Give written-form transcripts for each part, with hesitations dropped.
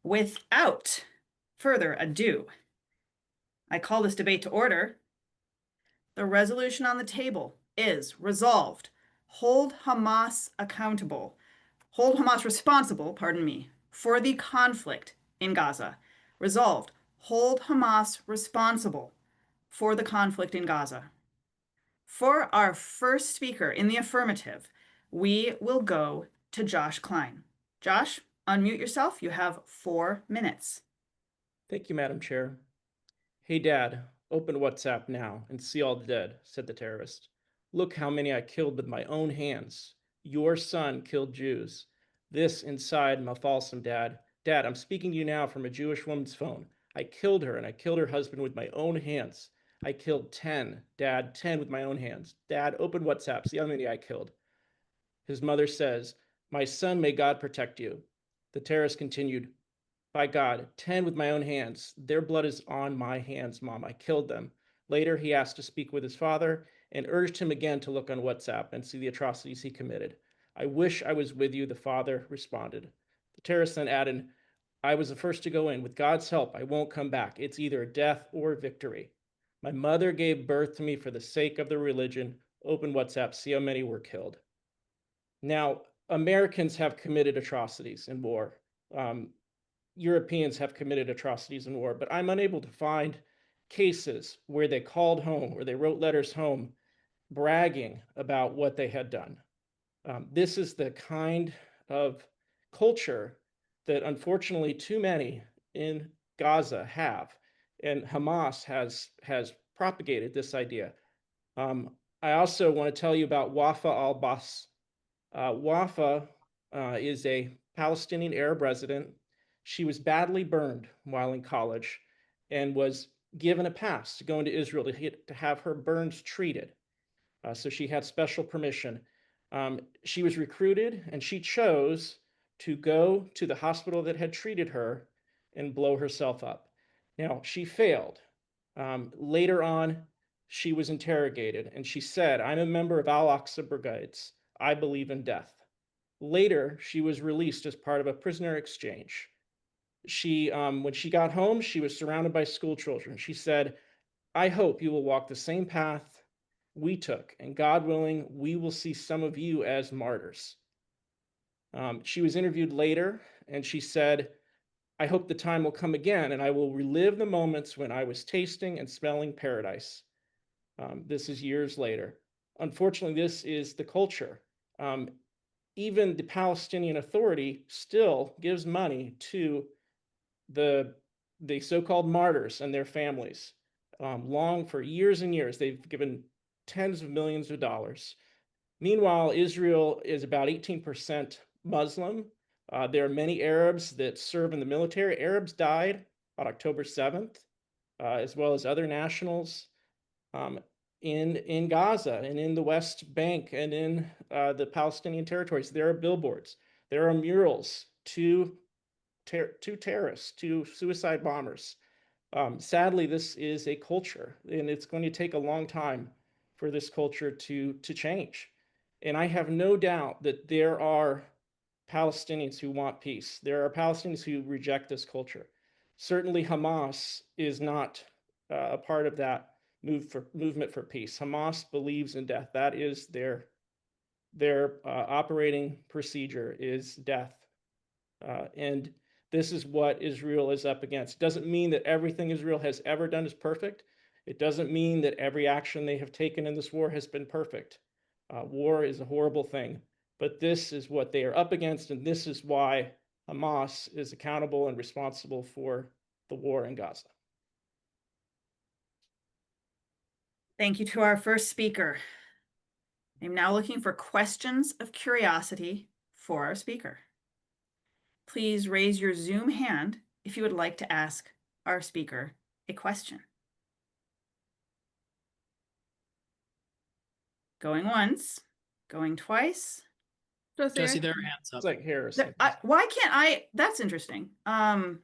Without further ado, I call this debate to order. The resolution on the table is resolved. Hold Hamas responsible, for the conflict in Gaza. Resolved. Hold Hamas responsible for the conflict in Gaza. For our first speaker in the affirmative, we will go to Josh Klein. Josh, unmute yourself. You have 4 minutes. Thank you, Madam Chair. Hey, Dad, open WhatsApp now and see all the dead, said the terrorist. Look how many I killed with my own hands. Your son killed Jews. This inside Mafalsam, Dad. Dad, I'm speaking to you now from a Jewish woman's phone. I killed her and I killed her husband with my own hands. I killed 10, Dad, 10 with my own hands. Dad, open WhatsApp, see how many I killed. His mother says, my son, may God protect you. The terrorist continued, by God, 10 with my own hands. Their blood is on my hands, Mom. I killed them. Later, he asked to speak with his father and urged him again to look on WhatsApp and see the atrocities he committed. I wish I was with you, the father responded. The terrorist then added, I was the first to go in. With God's help, I won't come back. It's either death or victory. My mother gave birth to me for the sake of the religion. Open WhatsApp, see how many were killed. Now, Americans have committed atrocities in war. Europeans have committed atrocities in war, but I'm unable to find cases where they called home or they wrote letters home bragging about what they had done. This is the kind of culture that unfortunately too many in Gaza have, and Hamas has propagated this idea. I also want to tell you about Wafa al-Bas. Wafa is a Palestinian Arab resident. She was badly burned while in college and was given a pass to go into Israel to have her burns treated. So she had special permission. She was recruited and she chose to go to the hospital that had treated her and blow herself up. Now, she failed. Later on, she was interrogated and she said, I'm a member of Al-Aqsa Brigades. I believe in death. Later, she was released as part of a prisoner exchange. When she got home, she was surrounded by school children. She said, I hope you will walk the same path we took, and God willing, we will see some of you as martyrs. She was interviewed later, and she said, I hope the time will come again, and I will relive the moments when I was tasting and smelling paradise. This is years later. Unfortunately, this is the culture. Even the Palestinian Authority still gives money to the so-called martyrs and their families. Long for years and years, they've given tens of millions of dollars. Meanwhile, Israel is about 18% Muslim. There are many Arabs that serve in the military. Arabs died on October 7th, as well as other nationals in Gaza and in the West Bank and in the Palestinian territories. There are billboards. There are murals to terrorists, to suicide bombers. Sadly, this is a culture, and it's going to take a long time for this culture to change. And I have no doubt that there are Palestinians who want peace. There are Palestinians who reject this culture. Certainly, Hamas is not a part of that movement for peace. Hamas believes in death. That is their operating procedure is death. And this is what Israel is up against. It doesn't mean that everything Israel has ever done is perfect. It doesn't mean that every action they have taken in this war has been perfect. War is a horrible thing, but this is what they are up against, and this is why Hamas is accountable and responsible for the war in Gaza. Thank you to our first speaker. I'm now looking for questions of curiosity for our speaker. Please raise your Zoom hand if you would like to ask our speaker a question. Going once, going twice. Jesse, their hands up. It's like Harris. Why can't I? That's interesting. Pardon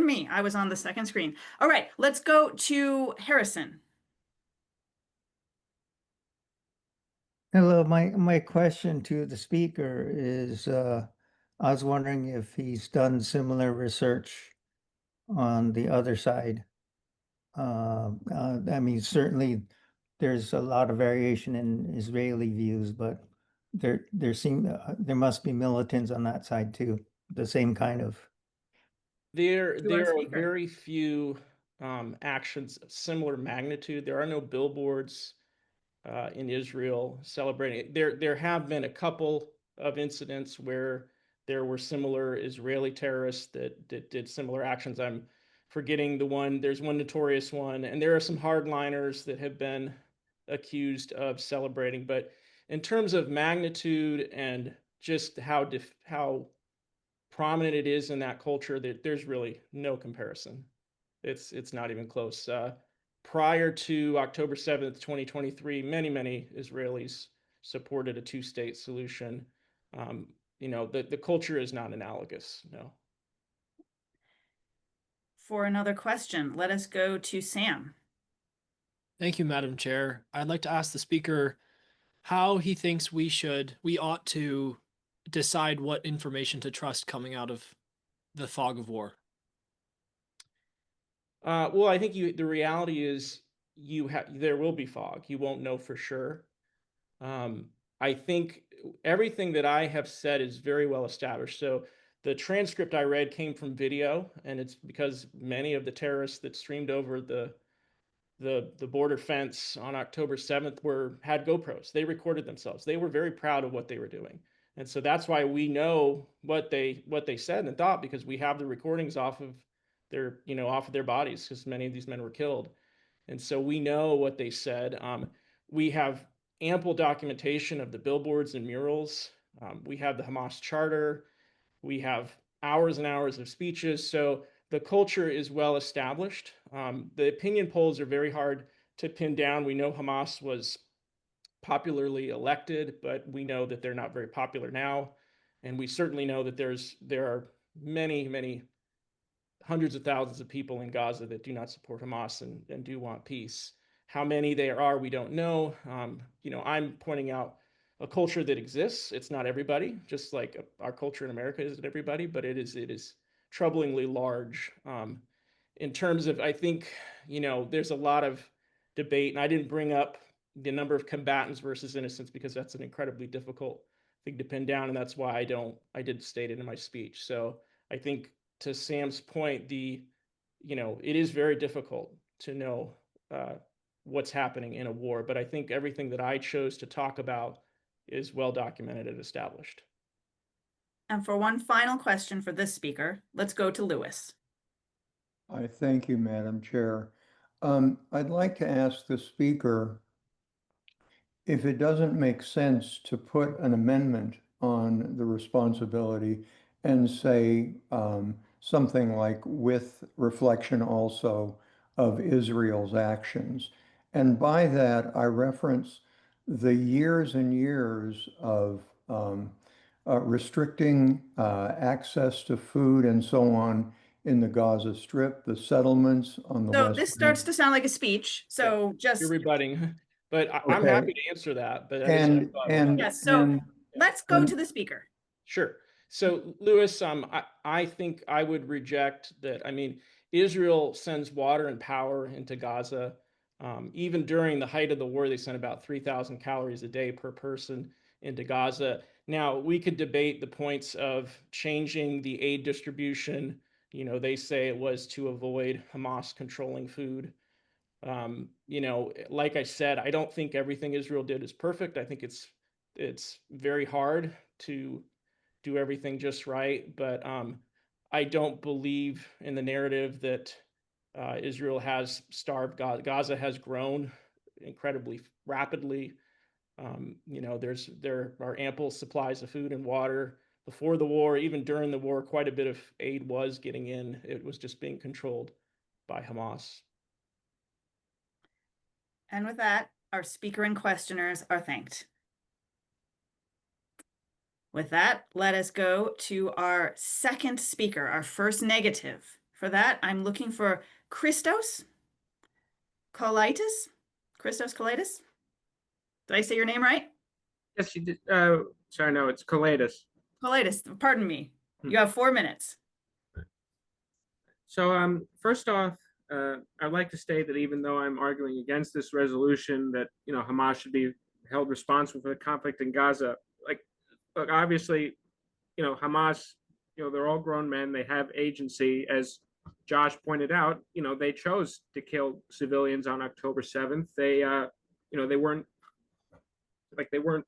me. I was on the second screen. All right, let's go to Harrison. Hello, my question to the speaker is I was wondering if he's done similar research on the other side. I mean, certainly there's a lot of variation in Israeli views, but there must be militants on that side too. The same kind of. There To our are speaker. very few actions of similar magnitude. There are no billboards in Israel celebrating. There have been a couple of incidents where there were similar Israeli terrorists that did similar actions. I'm forgetting the one. There's one notorious one, and there are some hardliners that have been accused of celebrating. But in terms of magnitude and just how prominent it is in that culture, there's really no comparison. It's not even close. Prior to October 7th, 2023, many Israelis supported a two-state solution. The culture is not analogous, no. For another question, let us go to Sam. Thank you, Madam Chair. I'd like to ask the speaker how he thinks we ought to decide what information to trust coming out of the fog of war. Well, I think the reality is there will be fog. You won't know for sure. I think everything that I have said is very well established. So the transcript I read came from video, and it's because many of the terrorists that streamed over the border fence on October 7th had GoPros. They recorded themselves. They were very proud of what they were doing. And so that's why we know what they said and thought, because we have the recordings off of their bodies, because many of these men were killed. And so we know what they said. We have ample documentation of the billboards and murals. We have the Hamas charter. We have hours and hours of speeches. So the culture is well established. The opinion polls are very hard to pin down. We know Hamas was popularly elected, but we know that they're not very popular now. And we certainly know that there are many hundreds of thousands of people in Gaza that do not support Hamas and do want peace. How many there are, we don't know. I'm pointing out a culture that exists. It's not everybody, just like our culture in America isn't everybody, but it is troublingly large. In terms of, I think, there's a lot of debate, and I didn't bring up the number of combatants versus innocents because that's an incredibly difficult thing to pin down, and that's why I did state it in my speech. So I think, to Sam's point, it is very difficult to know what's happening in a war, but I think everything that I chose to talk about is well documented and established. And for one final question for this speaker, let's go to Lewis. I thank you, Madam Chair. I'd like to ask the speaker if it doesn't make sense to put an amendment on the responsibility and say something like, with reflection also of Israel's actions. And by that, I reference the years and years of restricting access to food and so on in the Gaza Strip, the settlements on the So West this Bank. starts to sound like a speech. So just You're rebutting, but I'm Okay. happy to answer that. But that is a rebuttal. yes. So let's go to the speaker. Sure. So, Lewis, I think I would reject that. I mean, Israel sends water and power into Gaza. Even during the height of the war, they sent about 3,000 calories a day per person into Gaza. Now, we could debate the points of changing the aid distribution. They say it was to avoid Hamas controlling food. Like I said, I don't think everything Israel did is perfect. I think it's very hard to do everything just right, but I don't believe in the narrative that Israel has starved Gaza. Gaza has grown incredibly rapidly. There are ample supplies of food and water. Before the war, even during the war, quite a bit of aid was getting in. It was just being controlled by Hamas. And with that, our speaker and questioners are thanked. With that, let us go to our second speaker, our first negative. For that, I'm looking for Christos Kolaitis. Christos Kolaitis? Did I say your name right? Yes, you did. Sorry, no, it's Collatus. Politis, pardon me. You have 4 minutes. So first off, I'd like to state that even though I'm arguing against this resolution that, Hamas should be held responsible for the conflict in Gaza, look, obviously, Hamas, they're all grown men. They have agency. As Josh pointed out, they chose to kill civilians on October 7th. They weren't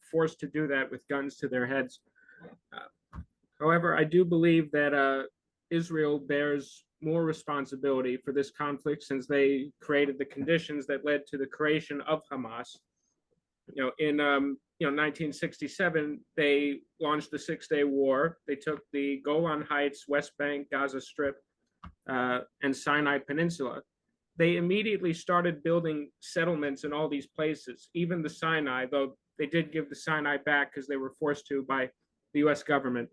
forced to do that with guns to their heads. However, I do believe that Israel bears more responsibility for this conflict since they created the conditions that led to the creation of Hamas. In 1967, they launched the Six-Day War. They took the Golan Heights, West Bank, Gaza Strip, and Sinai Peninsula. They immediately started building settlements in all these places, even the Sinai, though they did give the Sinai back because they were forced to by the U.S. government.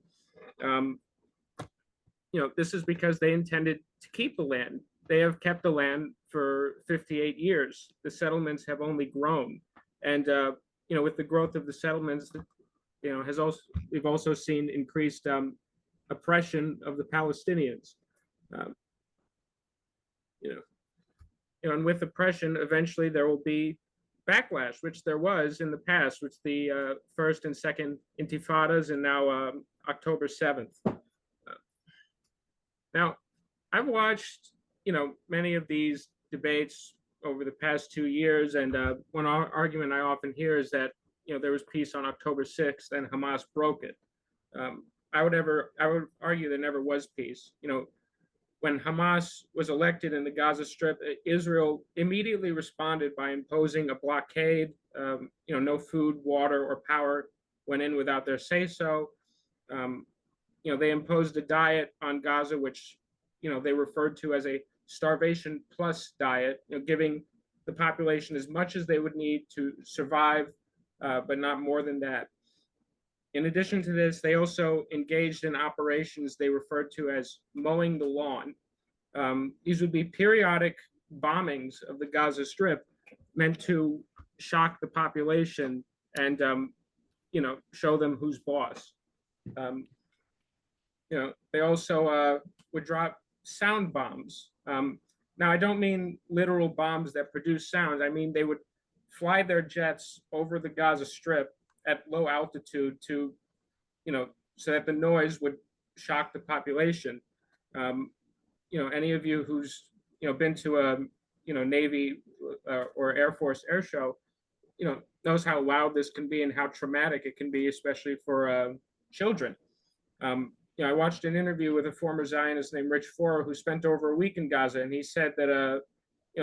This is because they intended to keep the land. They have kept the land for 58 years. The settlements have only grown. And, with the growth of the settlements, we've also seen increased oppression of the Palestinians. And with oppression, eventually there will be backlash, which there was in the past, with the first and second intifadas, and now October 7th. Now, I've watched, many of these debates over the past 2 years, and one argument I often hear is that, there was peace on October 6th and Hamas broke it. I would argue there never was peace. When Hamas was elected in the Gaza Strip, Israel immediately responded by imposing a blockade. No food, water, or power went in without their say-so. They imposed a diet on Gaza, which, they referred to as a starvation plus diet, giving the population as much as they would need to survive, but not more than that. In addition to this, they also engaged in operations they referred to as mowing the lawn. These would be periodic bombings of the Gaza Strip meant to shock the population and, show them who's boss. They also would drop sound bombs. Now, I don't mean literal bombs that produce sound. I mean, they would fly their jets over the Gaza Strip at low altitude to, so that the noise would shock the population. Any of you who's, been to a, Navy or Air Force air show, knows how loud this can be and how traumatic it can be, especially for children. I watched an interview with a former Zionist named Rich Forer who spent over a week in Gaza, and he said that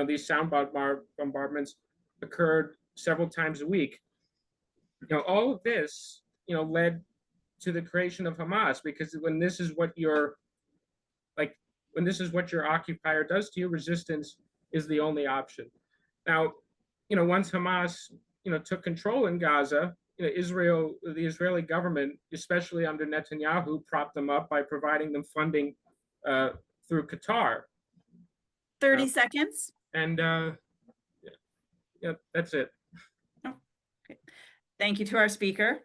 these sound bombardments occurred several times a week. All of this led to the creation of Hamas, because when this is what your occupier does to you, resistance is the only option. Now, once Hamas took control in Gaza, the Israeli government, especially under Netanyahu, propped them up by providing them funding through Qatar. 30 seconds. And that's it. Okay. Thank you to our speaker.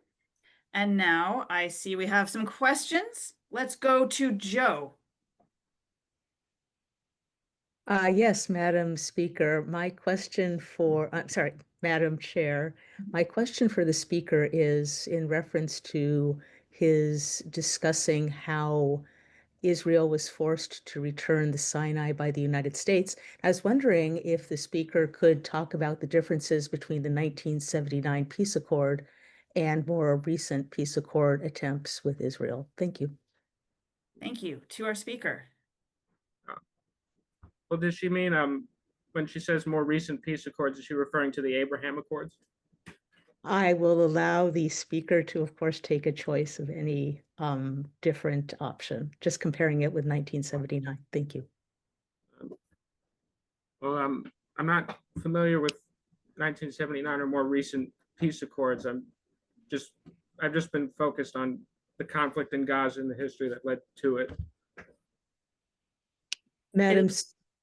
And now I see we have some questions. Let's go to Joe. Yes, Madam Speaker, Madam Chair, my question for the speaker is in reference to his discussing how Israel was forced to return the Sinai by the United States. I was wondering if the speaker could talk about the differences between the 1979 peace accord and more recent peace accord attempts with Israel. Thank you. Thank you to our speaker. Well, does she mean when she says more recent peace accords, is she referring to the Abraham Accords? I will allow the speaker to, of course, take a choice of any different option, just comparing it with 1979. Thank you. Well, I'm not familiar with 1979 or more recent peace accords. I've just been focused on the conflict in Gaza and the history that led to it.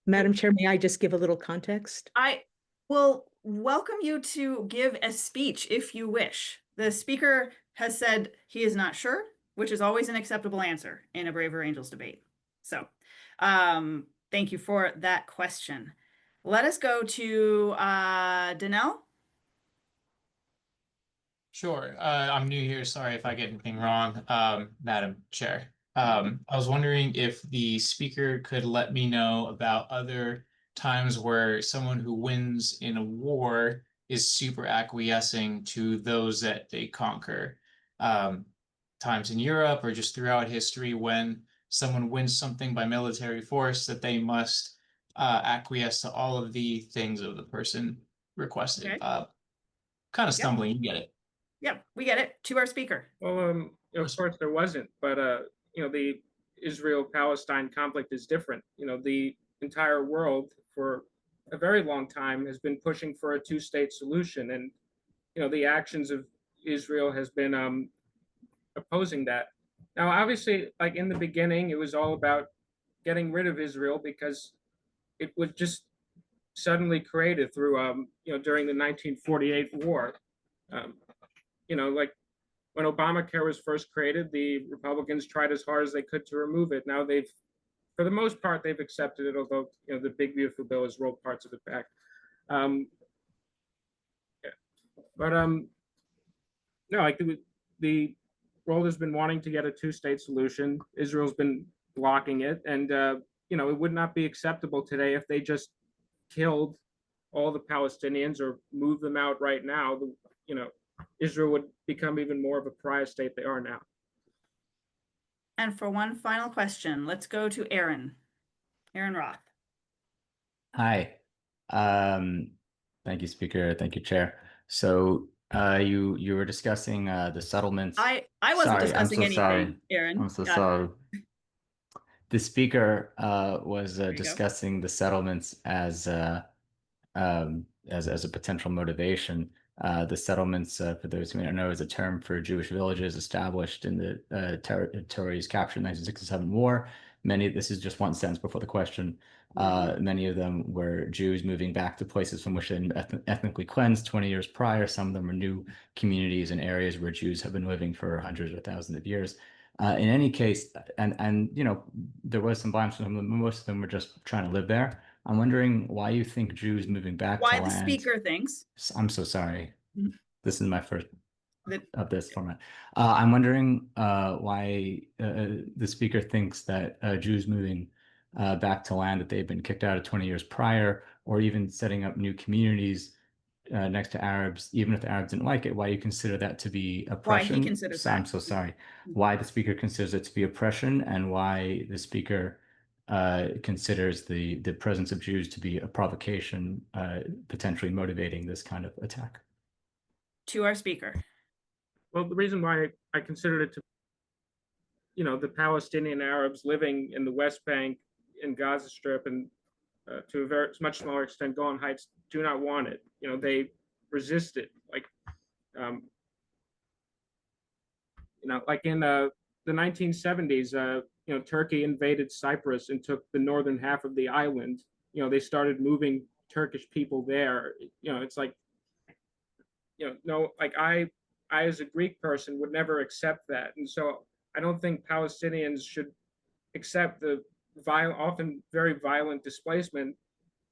Madam Chair, may I just give a little context? I will welcome you to give a speech if you wish. The speaker has said he is not sure, which is always an acceptable answer in a Braver Angels debate. So thank you for that question. Let us go to Danelle. Sure. I'm new here. Sorry if I get anything wrong, Madam Chair. I was wondering if the speaker could let me know about other times where someone who wins in a war is super acquiescing to those that they conquer. Times in Europe or just throughout history when someone wins something by military force that they must acquiesce to all of the things of the person requested. Okay. Kind of stumbling, you get it. Yep, we get it. To our speaker. Well, of course there wasn't, but the Israel-Palestine conflict is different. The entire world for a very long time has been pushing for a two-state solution, and the actions of Israel has been opposing that. Now, obviously, like in the beginning, it was all about getting rid of Israel because it was just suddenly created through during the 1948 war. Like when Obamacare was first created, the Republicans tried as hard as they could to remove it. Now for the most part, they've accepted it, although the big beautiful bill has rolled parts of it back. Yeah. But no, like the world has been wanting to get a two-state solution. Israel's been blocking it, and it would not be acceptable today if they just killed all the Palestinians or moved them out right now. Israel would become even more of a pariah state they are now. And for one final question, let's go to Aaron. Aaron Roth. Hi. Thank you, Speaker. Thank you, Chair. So you were discussing the settlements. I wasn't Sorry, discussing I'm so anything, sorry. Aaron. I'm so sorry. The Speaker was you go. discussing the settlements as a potential motivation. The settlements, for those who may not know, is a term for Jewish villages established in the territories captured in the 1967 war. This is just one sentence before the question. Many of them were Jews moving back to places from which they had been ethnically cleansed 20 years prior. Some of them are new communities and areas where Jews have been living for hundreds or thousands of years. In any case, and there was some violence from them. Most of them were just trying to live there. I'm wondering why you think Jews moving back to land. Why the speaker thinks. I'm so sorry. Mhm. This is my first of this format. I'm wondering why the speaker thinks that Jews moving back to land that they've been kicked out of 20 years prior, or even setting up new communities next to Arabs, even if the Arabs didn't like it, why you consider that to be oppression. Why he considers that. I'm so sorry. Why the speaker considers it to be oppression, and why the speaker considers the presence of Jews to be a provocation, potentially motivating this kind of attack. To our speaker. Well, the reason why I considered it to, the Palestinian Arabs living in the West Bank, in Gaza Strip, and to a very much smaller extent, Golan Heights, do not want it. They resist it. Like in the 1970s, Turkey invaded Cyprus and took the northern half of the island. They started moving Turkish people there. It's like, no, like I as a Greek person would never accept that. And so I don't think Palestinians should accept the often very violent displacement,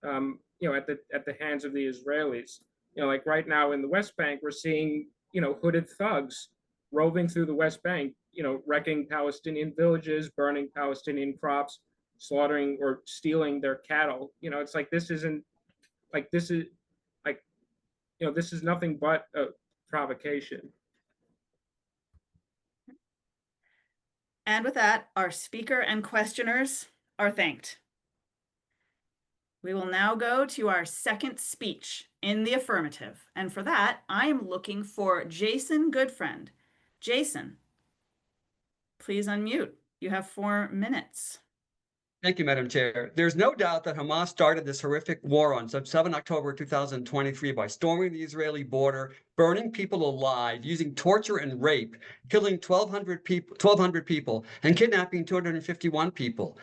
at the hands of the Israelis. Like right now in the West Bank, we're seeing, hooded thugs roving through the West Bank, wrecking Palestinian villages, burning Palestinian crops, slaughtering or stealing their cattle. It's like, this is nothing but a provocation. And with that, our speaker and questioners are thanked. We will now go to our second speech in the affirmative. And for that, I am looking for Jason Goodfriend. Jason, please unmute. You have 4 minutes. Thank you, Madam Chair. There's no doubt that Hamas started this horrific war on 7 October 2023 by storming the Israeli border, burning people alive, using torture and rape, killing 1,200 people, and kidnapping 251 people.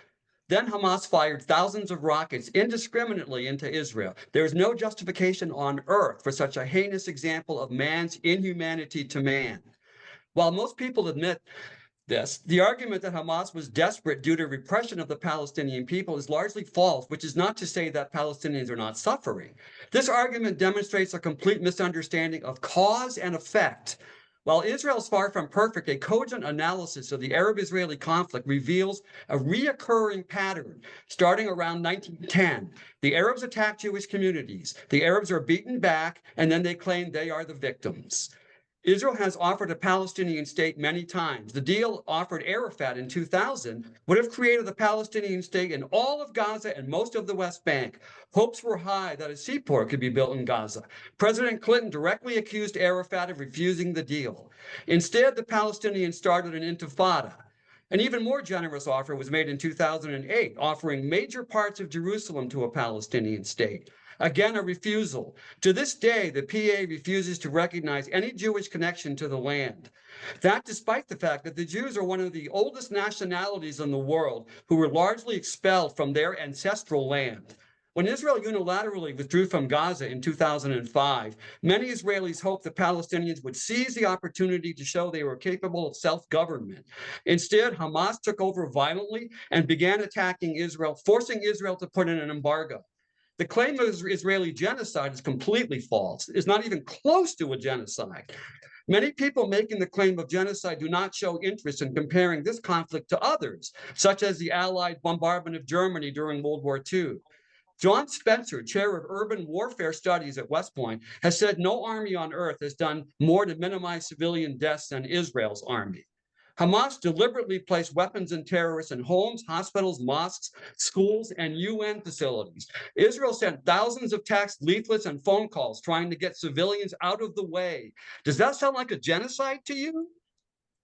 Then Hamas fired thousands of rockets indiscriminately into Israel. There is no justification on earth for such a heinous example of man's inhumanity to man. While most people admit this, the argument that Hamas was desperate due to repression of the Palestinian people is largely false, which is not to say that Palestinians are not suffering. This argument demonstrates a complete misunderstanding of cause and effect. While Israel is far from perfect, a cogent analysis of the Arab-Israeli conflict reveals a reoccurring pattern. Starting around 1910, the Arabs attack Jewish communities. The Arabs are beaten back, and then they claim they are the victims. Israel has offered a Palestinian state many times. The deal offered Arafat in 2000 would have created a Palestinian state in all of Gaza and most of the West Bank. Hopes were high that a seaport could be built in Gaza. President Clinton directly accused Arafat of refusing the deal. Instead, the Palestinians started an intifada. An even more generous offer was made in 2008, offering major parts of Jerusalem to a Palestinian state. Again, a refusal. To this day, the PA refuses to recognize any Jewish connection to the land. That despite the fact that the Jews are one of the oldest nationalities in the world who were largely expelled from their ancestral land. When Israel unilaterally withdrew from Gaza in 2005, many Israelis hoped the Palestinians would seize the opportunity to show they were capable of self-government. Instead, Hamas took over violently and began attacking Israel, forcing Israel to put in an embargo. The claim of Israeli genocide is completely false. It's not even close to a genocide. Many people making the claim of genocide do not show interest in comparing this conflict to others, such as the Allied bombardment of Germany during World War II. John Spencer, chair of urban warfare studies at West Point, has said no army on earth has done more to minimize civilian deaths than Israel's army. Hamas deliberately placed weapons and terrorists in homes, hospitals, mosques, schools, and UN facilities. Israel sent thousands of texts, leaflets, and phone calls trying to get civilians out of the way. Does that sound like a genocide to you?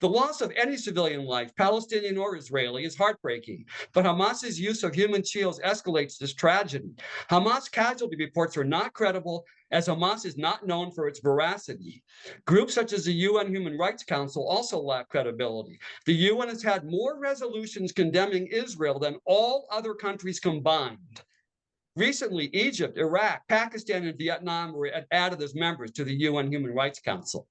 The loss of any civilian life, Palestinian or Israeli, is heartbreaking, but Hamas's use of human shields escalates this tragedy. Hamas casualty reports are not credible, as Hamas is not known for its veracity. Groups such as the UN Human Rights Council also lack credibility. The UN has had more resolutions condemning Israel than all other countries combined. Recently, Egypt, Iraq, Pakistan, and Vietnam were added as members to the UN Human Rights Council.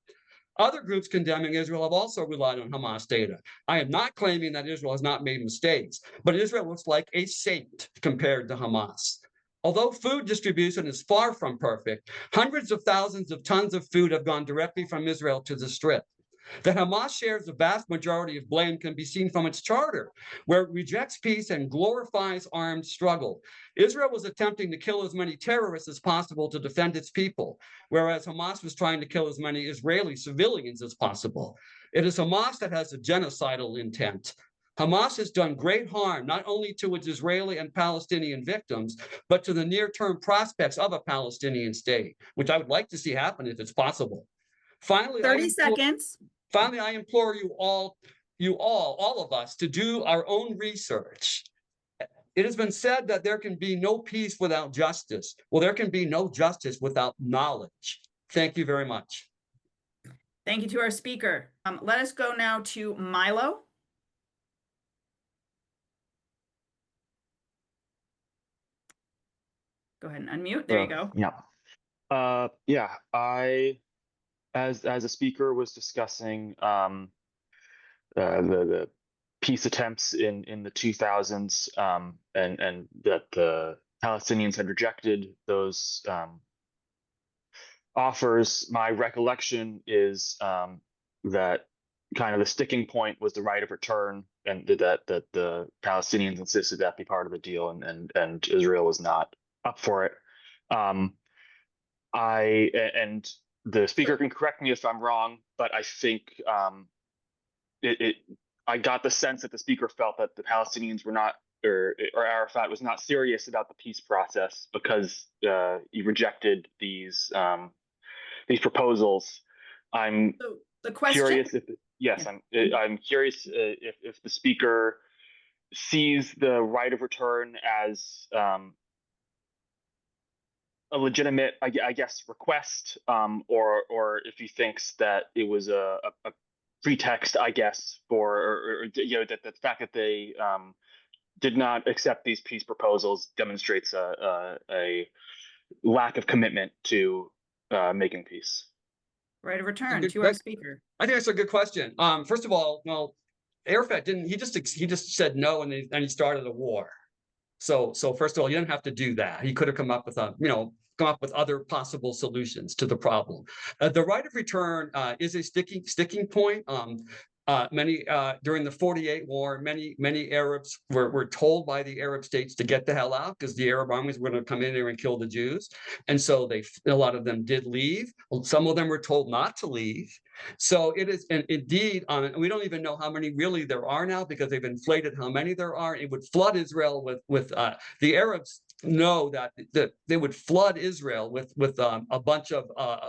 Other groups condemning Israel have also relied on Hamas data. I am not claiming that Israel has not made mistakes, but Israel looks like a saint compared to Hamas. Although food distribution is far from perfect, hundreds of thousands of tons of food have gone directly from Israel to the Strip. That Hamas shares the vast majority of blame can be seen from its charter, where it rejects peace and glorifies armed struggle. Israel was attempting to kill as many terrorists as possible to defend its people, whereas Hamas was trying to kill as many Israeli civilians as possible. It is Hamas that has a genocidal intent. Hamas has done great harm, not only to its Israeli and Palestinian victims, but to the near-term prospects of a Palestinian state, which I would like to see happen if it's possible. Finally, 30 seconds. Finally, I implore you all of us, to do our own research. It has been said that there can be no peace without justice. Well, there can be no justice without knowledge. Thank you very much. Thank you to our speaker. Let us go now to Milo. Go ahead and unmute. There you go. Yeah. I, as a speaker, was discussing the peace attempts in the 2000s, and that the Palestinians had rejected those offers. My recollection is that kind of the sticking point was the right of return, and that the Palestinians insisted that be part of the deal, and Israel was not up for it. And the speaker can correct me if I'm wrong, but I think I got the sense that the speaker felt that the Palestinians were not, or Arafat was not serious about the peace process because he rejected these proposals. I'm the question? Curious if I'm curious if the speaker sees the right of return as a legitimate, I guess, request, or if he thinks that it was a pretext, I guess, for or that the fact that they did not accept these peace proposals demonstrates a lack of commitment to making peace. Right of return to our speaker. I think that's a good question. First of all, well, Arafat didn't. He just said no, and he started a war. So first of all, you didn't have to do that. He could have come up with come up with other possible solutions to the problem. The right of return is a sticking point. Many during the 48 war, many Arabs were told by the Arab states to get the hell out because the Arab armies were going to come in there and kill the Jews, and so a lot of them did leave. Some of them were told not to leave. So it is, and indeed, we don't even know how many really there are now because they've inflated how many there are. It would flood Israel with the Arabs know that they would flood Israel with a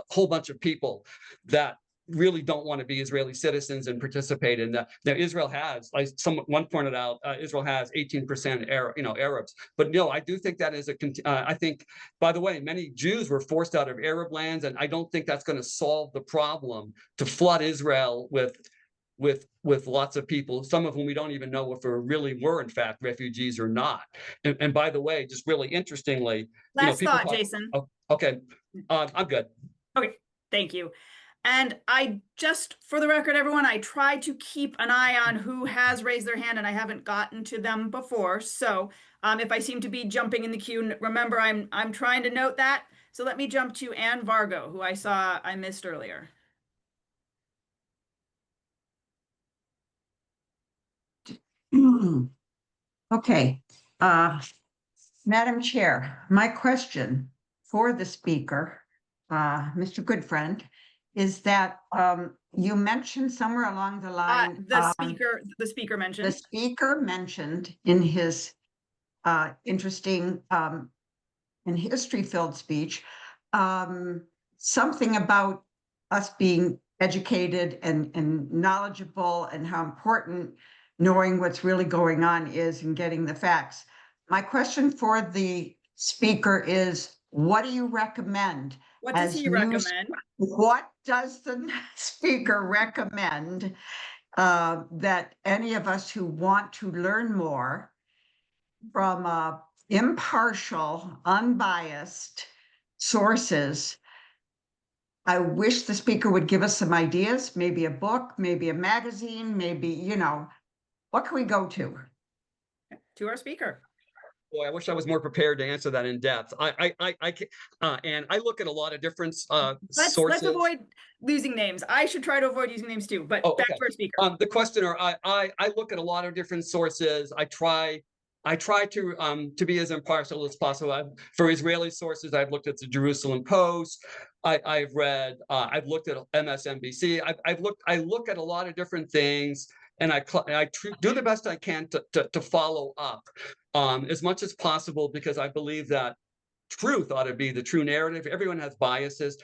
whole bunch of people that really don't want to be Israeli citizens and participate in that. Now, Israel has, like one pointed out, Israel has 18% Arabs. But no, I do think that is I think, by the way, many Jews were forced out of Arab lands, and I don't think that's going to solve the problem to flood Israel with lots of people, some of whom we don't even know if they really were in fact refugees or not. And by the way, just really interestingly, last thought, Jason. Oh, okay, I'm good. Okay, thank you. And I just, for the record, everyone, I try to keep an eye on who has raised their hand, and I haven't gotten to them before. So if I seem to be jumping in the queue, remember I'm trying to note that. So let me jump to Anne Vargo, who I missed earlier. Okay. Madam Chair, my question for the speaker, Mr. Goodfriend, is that you mentioned somewhere along the line. The speaker mentioned. The speaker mentioned in his interesting and history-filled speech something about us being educated and knowledgeable and how important knowing what's really going on is and getting the facts. My question for the speaker is, what do you recommend? What does he recommend? What does the speaker recommend that any of us who want to learn more from impartial, unbiased sources? I wish the speaker would give us some ideas, maybe a book, maybe a magazine, maybe, what can we go to? To our speaker. Boy, I wish I was more prepared to answer that in depth. And I look at a lot of different sources. Let's avoid losing names. I should try to avoid using names too, but back to our speaker. The questioner, I look at a lot of different sources. I try to be as impartial as possible. For Israeli sources, I've looked at the Jerusalem Post. I've looked at MSNBC. I look at a lot of different things, and I do the best I can to follow up as much as possible, because I believe that truth ought to be the true narrative. Everyone has biases.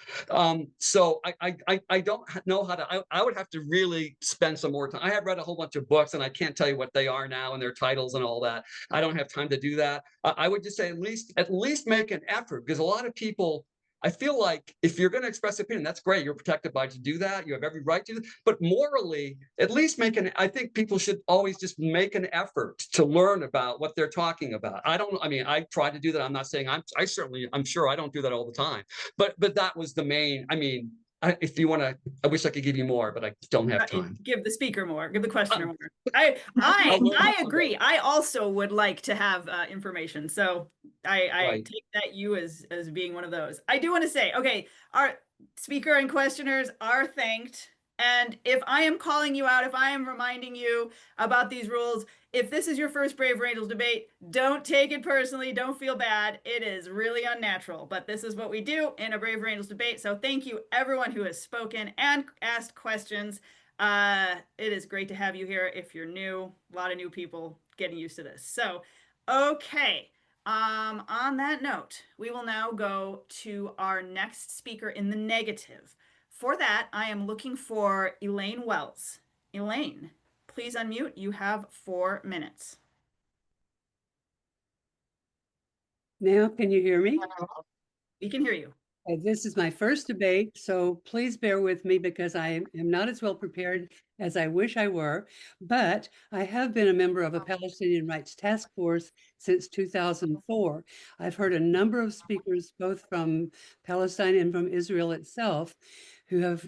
So I don't know how to, I would have to really spend some more time. I have read a whole bunch of books, and I can't tell you what they are now and their titles and all that. I don't have time to do that. I would just say at least make an effort, because a lot of people, I feel like if you're going to express opinion, that's great. You're protected by to do that. You have every right to. But morally, at least I think people should always just make an effort to learn about what they're talking about. I try to do that. I'm not saying I'm sure I don't do that all the time. But that was the main. If you want to, I wish I could give you more, but I don't have time. Give the speaker more. Give the questioner more. I agree. I also would like to have information. So I take that you as being one of those. I do want to say, okay, our speaker and questioners are thanked. And if I am calling you out, if I am reminding you about these rules, if this is your first Brave Angels debate, don't take it personally. Don't feel bad. It is really unnatural, but this is what we do in a Brave Angels debate. So thank you everyone who has spoken and asked questions. It is great to have you here. If you're new, a lot of new people getting used to this. So, okay. On that note, we will now go to our next speaker in the negative. For that, I am looking for Elaine Wells. Elaine, please unmute. You have 4 minutes. Now, can you hear me? We can hear you. This is my first debate, so please bear with me because I am not as well prepared as I wish I were, but I have been a member of a Palestinian Rights Task Force since 2004. I've heard a number of speakers, both from Palestine and from Israel itself, who have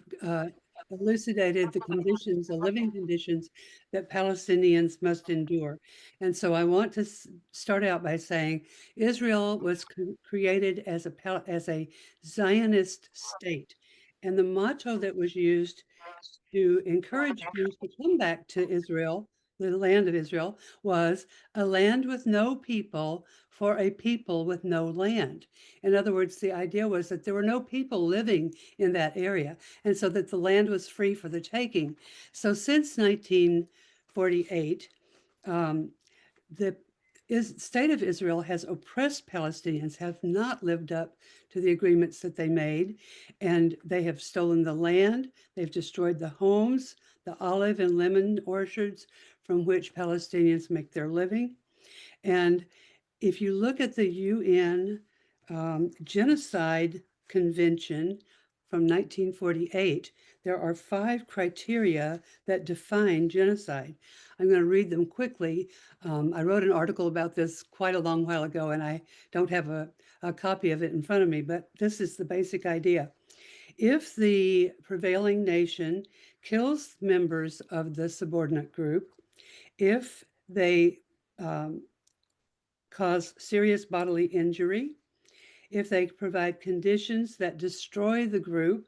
elucidated the conditions, the living conditions that Palestinians must endure. And so I want to start out by saying Israel was created as a Zionist state. And the motto that was used to encourage Jews to come back to Israel, the land of Israel, was a land with no people for a people with no land. In other words, the idea was that there were no people living in that area, and so that the land was free for the taking. So since 1948, the state of Israel has oppressed Palestinians, have not lived up to the agreements that they made, and they have stolen the land, they've destroyed the homes, the olive and lemon orchards from which Palestinians make their living. And if you look at the UN Genocide Convention from 1948, there are 5 criteria that define genocide. I'm going to read them quickly. I wrote an article about this quite a long while ago, and I don't have a copy of it in front of me, but this is the basic idea. If the prevailing nation kills members of the subordinate group, if they cause serious bodily injury, if they provide conditions that destroy the group,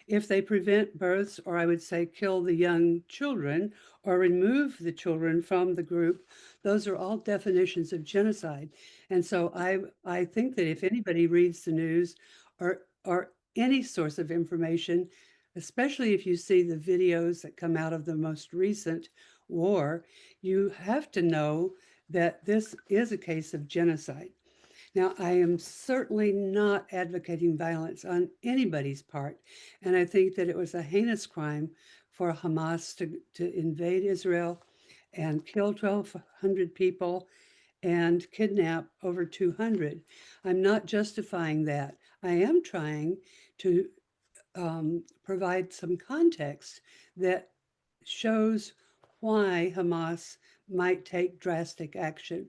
if they prevent births, or I would say kill the young children, or remove the children from the group, those are all definitions of genocide. And so I think that if anybody reads the news or any source of information, especially if you see the videos that come out of the most recent war, you have to know that this is a case of genocide. Now, I am certainly not advocating violence on anybody's part, and I think that it was a heinous crime for Hamas to invade Israel and kill 1,200 people and kidnap over 200. I'm not justifying that. I am trying to provide some context that shows why Hamas might take drastic action.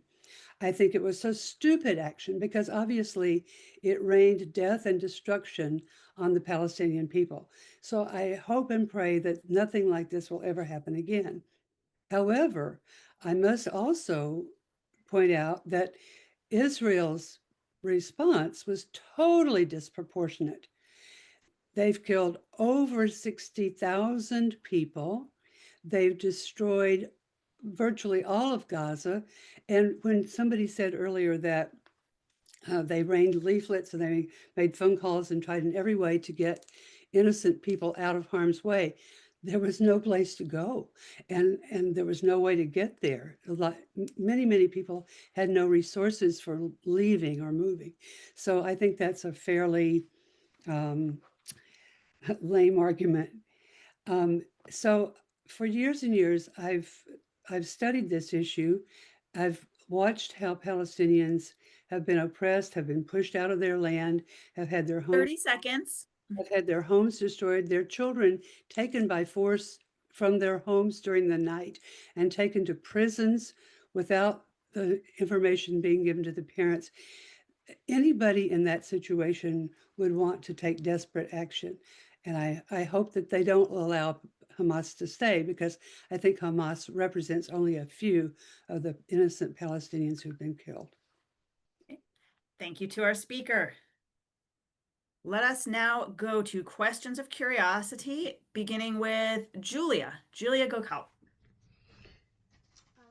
I think it was a stupid action because obviously it rained death and destruction on the Palestinian people. So I hope and pray that nothing like this will ever happen again. However, I must also point out that Israel's response was totally disproportionate. They've killed over 60,000 people. They've destroyed virtually all of Gaza. And when somebody said earlier that they rained leaflets and they made phone calls and tried in every way to get innocent people out of harm's way, there was no place to go, and there was no way to get there. Many people had no resources for leaving or moving. So I think that's a fairly lame argument. So for years and years, I've studied this issue. I've watched how Palestinians have been oppressed, have been pushed out of their land, have had their homes 30 seconds. have had their homes destroyed, their children taken by force from their homes during the night and taken to prisons without the information being given to the parents. Anybody in that situation would want to take desperate action. And I hope that they don't allow Hamas to stay, because I think Hamas represents only a few of the innocent Palestinians who've been killed. Thank you to our speaker. Let us now go to questions of curiosity, beginning with Julia. Julia Gokal.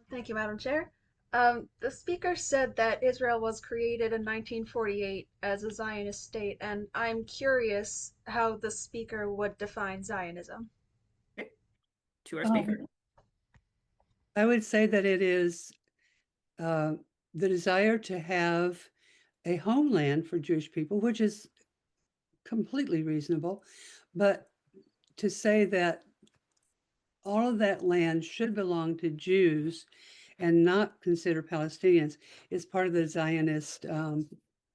Thank you, Madam Chair. The speaker said that Israel was created in 1948 as a Zionist state, and I'm curious how the speaker would define Zionism. Okay. To our speaker. I would say that it is the desire to have a homeland for Jewish people, which is completely reasonable, but to say that all of that land should belong to Jews and not consider Palestinians is part of the Zionist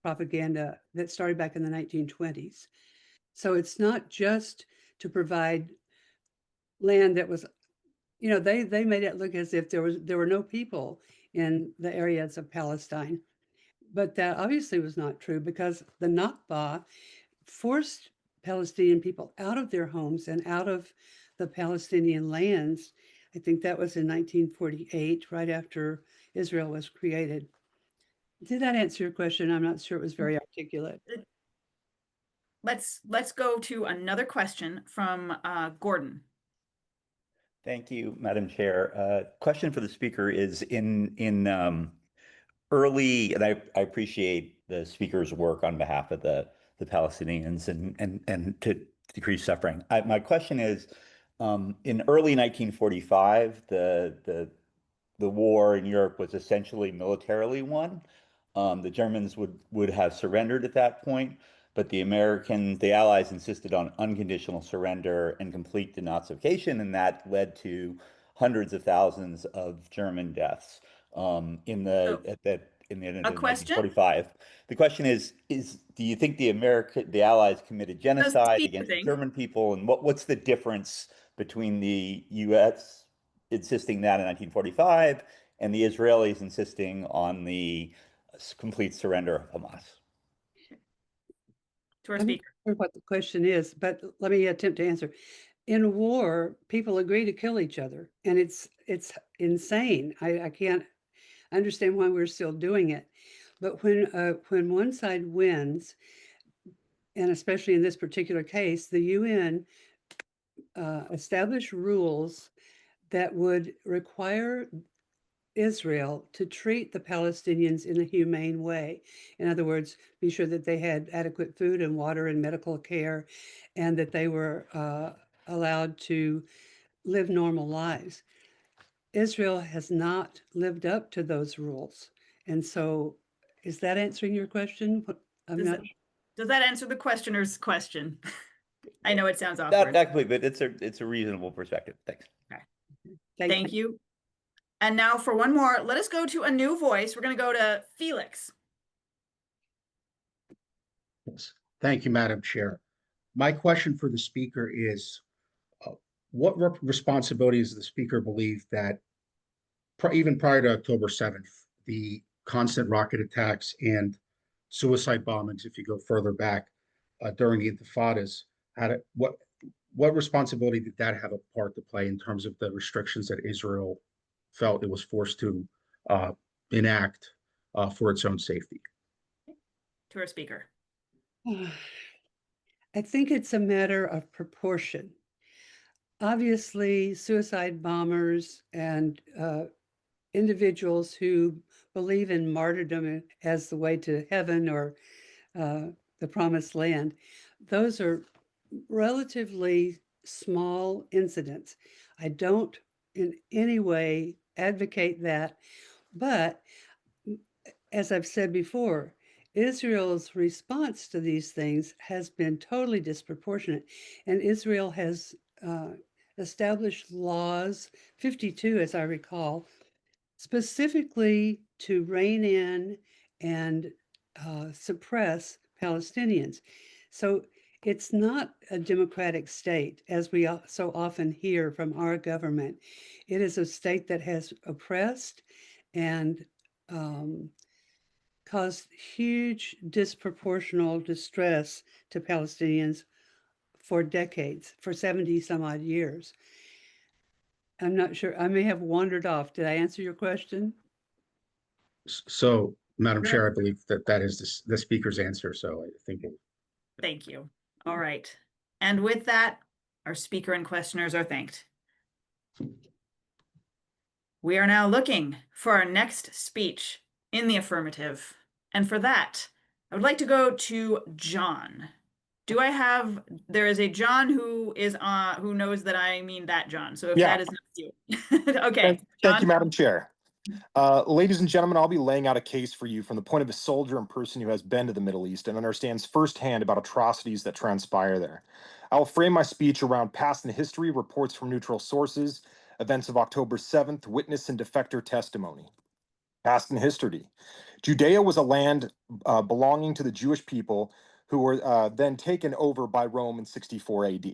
propaganda that started back in the 1920s. So it's not just to provide land that was, you know, they made it look as if there were no people in the areas of Palestine. But that obviously was not true, because the Nakba forced Palestinian people out of their homes and out of the Palestinian lands. I think that was in 1948, right after Israel was created. Did that answer your question? I'm not sure it was very articulate. Let's go to another question from Gordon. Thank you, Madam Chair. Question for the speaker is in early, and I appreciate the speaker's work on behalf of the Palestinians and to decrease suffering. My question is, in early 1945, the war in Europe was essentially militarily won. The Germans would have surrendered at that point, but the Allies insisted on unconditional surrender and complete denazification, and that led to hundreds of thousands of German deaths in the end of question? 1945. The question is do you think the Allies committed genocide against the German people, and what's the difference between the U.S. insisting that in 1945 and the Israelis insisting on the complete surrender of Hamas? To our I'm not speaker. sure what the question is, but let me attempt to answer. In war, people agree to kill each other, and it's insane. I can't understand why we're still doing it. But when one side wins, and especially in this particular case, the UN established rules that would require Israel to treat the Palestinians in a humane way. In other words, be sure that they had adequate food and water and medical care, and that they were allowed to live normal lives. Israel has not lived up to those rules. And so, is that answering your question? Does that answer the questioner's question? I know it sounds Not awkward. completely, but it's a reasonable perspective. Thanks. Okay. Thank you. And now for one more, let us go to a new voice. We're going to go to Felix. Yes. Thank you, Madam Chair. My question for the speaker is, what responsibilities does the speaker believe that even prior to October 7th, the constant rocket attacks and suicide bombings, if you go further back during the Intifadas, what responsibility did that have a part to play in terms of the restrictions that Israel felt it was forced to enact for its own safety? To our speaker. I think it's a matter of proportion. Obviously, suicide bombers and individuals who believe in martyrdom as the way to heaven or the promised land, those are relatively small incidents. I don't in any way advocate that, but as I've said before, Israel's response to these things has been totally disproportionate, and Israel has established laws, 52 as I recall, specifically to rein in and suppress Palestinians. So it's not a democratic state, as we so often hear from our government. It is a state that has oppressed and caused huge disproportional distress to Palestinians for decades, for 70 some odd years. I'm not sure, I may have wandered off. Did I answer your question? So, Madam Chair, I believe that is the speaker's answer. So I think. Thank you. All right. And with that, our speaker and questioners are thanked. We are now looking for our next speech in the affirmative. And for that, I would like to go to John. There is a John who knows that I mean that John. So if that is not you. Okay. Thank you, Madam Chair. Ladies and gentlemen, I'll be laying out a case for you from the point of a soldier and person who has been to the Middle East and understands firsthand about atrocities that transpire there. I will frame my speech around past and history, reports from neutral sources, events of October 7th, witness and defector testimony. Past and history. Judea was a land belonging to the Jewish people who were then taken over by Rome in 64 AD.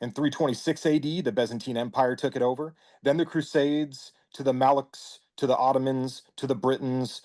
In 326 AD, the Byzantine Empire took it over. Then the Crusades, to the Maliks, to the Ottomans, to the Britons,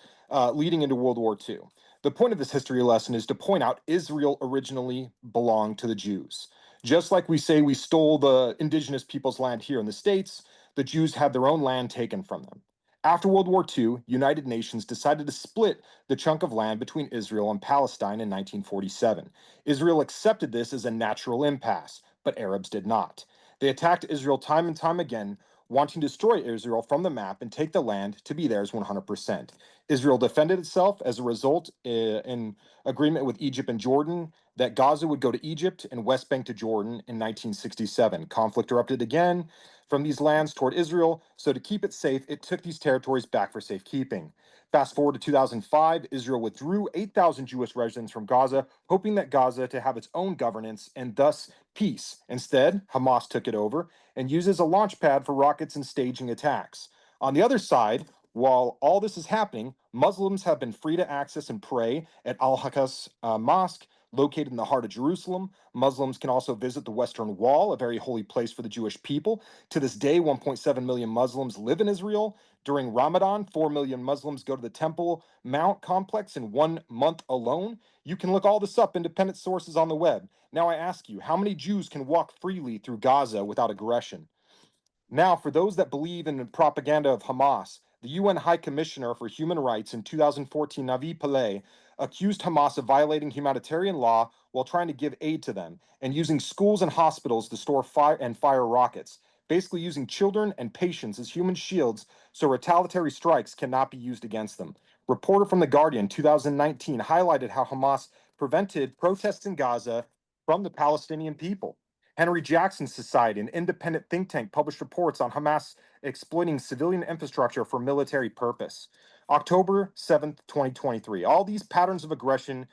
leading into World War II. The point of this history lesson is to point out Israel originally belonged to the Jews. Just like we say we stole the indigenous people's land here in the States, the Jews had their own land taken from them. After World War II, United Nations decided to split the chunk of land between Israel and Palestine in 1947. Israel accepted this as a natural impasse, but Arabs did not. They attacked Israel time and time again, wanting to destroy Israel from the map and take the land to be theirs 100%. Israel defended itself as a result in agreement with Egypt and Jordan that Gaza would go to Egypt and West Bank to Jordan in 1967. Conflict erupted again from these lands toward Israel, so to keep it safe, it took these territories back for safekeeping. Fast forward to 2005, Israel withdrew 8,000 Jewish residents from Gaza, hoping that Gaza to have its own governance and thus peace. Instead, Hamas took it over and uses a launch pad for rockets and staging attacks. On the other side, while all this is happening, Muslims have been free to access and pray at Al-Aqsa Mosque, located in the heart of Jerusalem. Muslims can also visit the Western Wall, a very holy place for the Jewish people. To this day, 1.7 million Muslims live in Israel. During Ramadan, 4 million Muslims go to the Temple Mount complex in 1 month alone. You can look all this up, independent sources on the web. Now I ask you, how many Jews can walk freely through Gaza without aggression? Now, for those that believe in the propaganda of Hamas, the UN High Commissioner for Human Rights in 2014, Navi Pillay, accused Hamas of violating humanitarian law while trying to give aid to them and using schools and hospitals to store fire rockets, basically using children and patients as human shields so retaliatory strikes cannot be used against them. Reporter from The Guardian 2019 highlighted how Hamas prevented protests in Gaza from the Palestinian people. Henry Jackson Society, an independent think tank, published reports on Hamas exploiting civilian infrastructure for military purpose. October 7th, 2023. All these patterns of aggression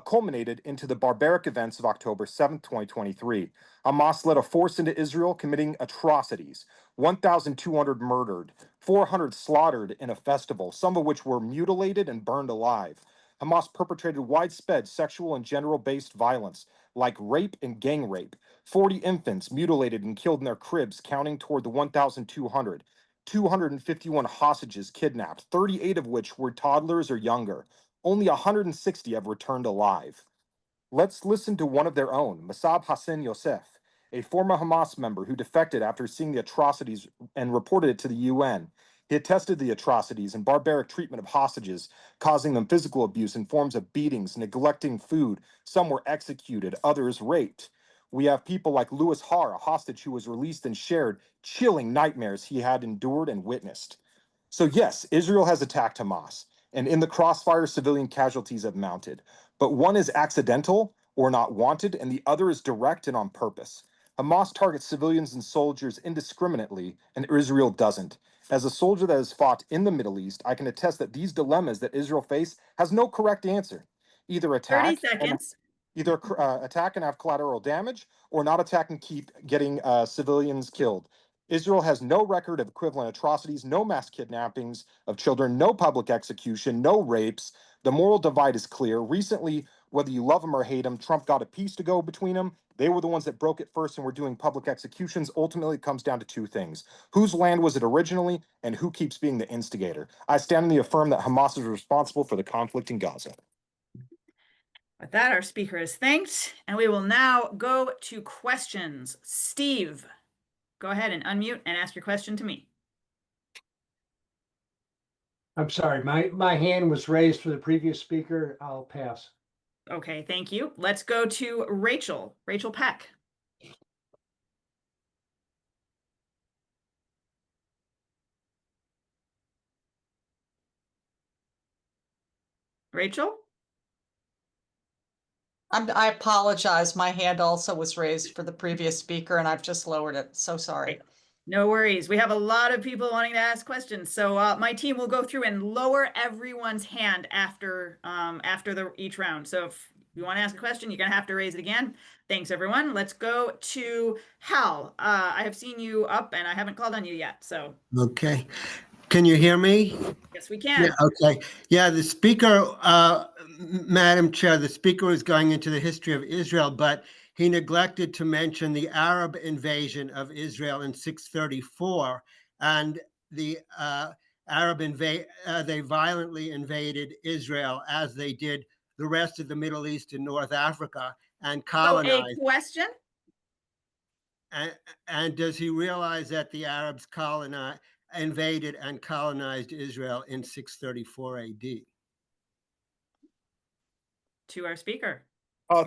culminated into the barbaric events of October 7th, 2023. Hamas led a force into Israel, committing atrocities. 1,200 murdered, 400 slaughtered in a festival, some of which were mutilated and burned alive. Hamas perpetrated widespread sexual and gender-based violence, like rape and gang rape. 40 infants mutilated and killed in their cribs, counting toward the 1,200. 251 hostages kidnapped, 38 of which were toddlers or younger. Only 160 have returned alive. Let's listen to one of their own, Masab Hassan Youssef, a former Hamas member who defected after seeing the atrocities and reported it to the UN. He attested the atrocities and barbaric treatment of hostages, causing them physical abuse in forms of beatings, neglecting food. Some were executed, others raped. We have people like Louis Har, a hostage who was released and shared chilling nightmares he had endured and witnessed. So yes, Israel has attacked Hamas, and in the crossfire, civilian casualties have mounted. But one is accidental or not wanted, and the other is direct and on purpose. Hamas targets civilians and soldiers indiscriminately, and Israel doesn't. As a soldier that has fought in the Middle East, I can attest that these dilemmas that Israel face has no correct answer. Either 30 attack seconds. attack and have collateral damage, or not attack and keep getting civilians killed. Israel has no record of equivalent atrocities, no mass kidnappings of children, no public execution, no rapes. The moral divide is clear. Recently, whether you love them or hate them, Trump got a peace to go between them. They were the ones that broke it first and were doing public executions. Ultimately, it comes down to two things. Whose land was it originally, and who keeps being the instigator? I stand in the affirm that Hamas is responsible for the conflict in Gaza. With that, our speaker is thanked, and we will now go to questions. Steve, go ahead and unmute and ask your question to me. I'm sorry, my hand was raised for the previous speaker. I'll pass. Okay, thank you. Let's go to Rachel Peck. Rachel? I apologize. My hand also was raised for the previous speaker and I've just lowered it. So sorry. No worries. We have a lot of people wanting to ask questions. So my team will go through and lower everyone's hand after each round. So if you want to ask a question, you're going to have to raise it again. Thanks, everyone. Let's go to Hal. I have seen you up and I haven't called on you yet. So. Okay. Can you hear me? Yes, we can. Yeah, okay. Yeah, the speaker, Madam Chair, the speaker was going into the history of Israel, but he neglected to mention the Arab invasion of Israel in 634 and they violently invaded Israel, as they did the rest of the Middle East and North Africa, and colonized. So a question? And does he realize that the Arabs invaded and colonized Israel in 634 AD? To our speaker.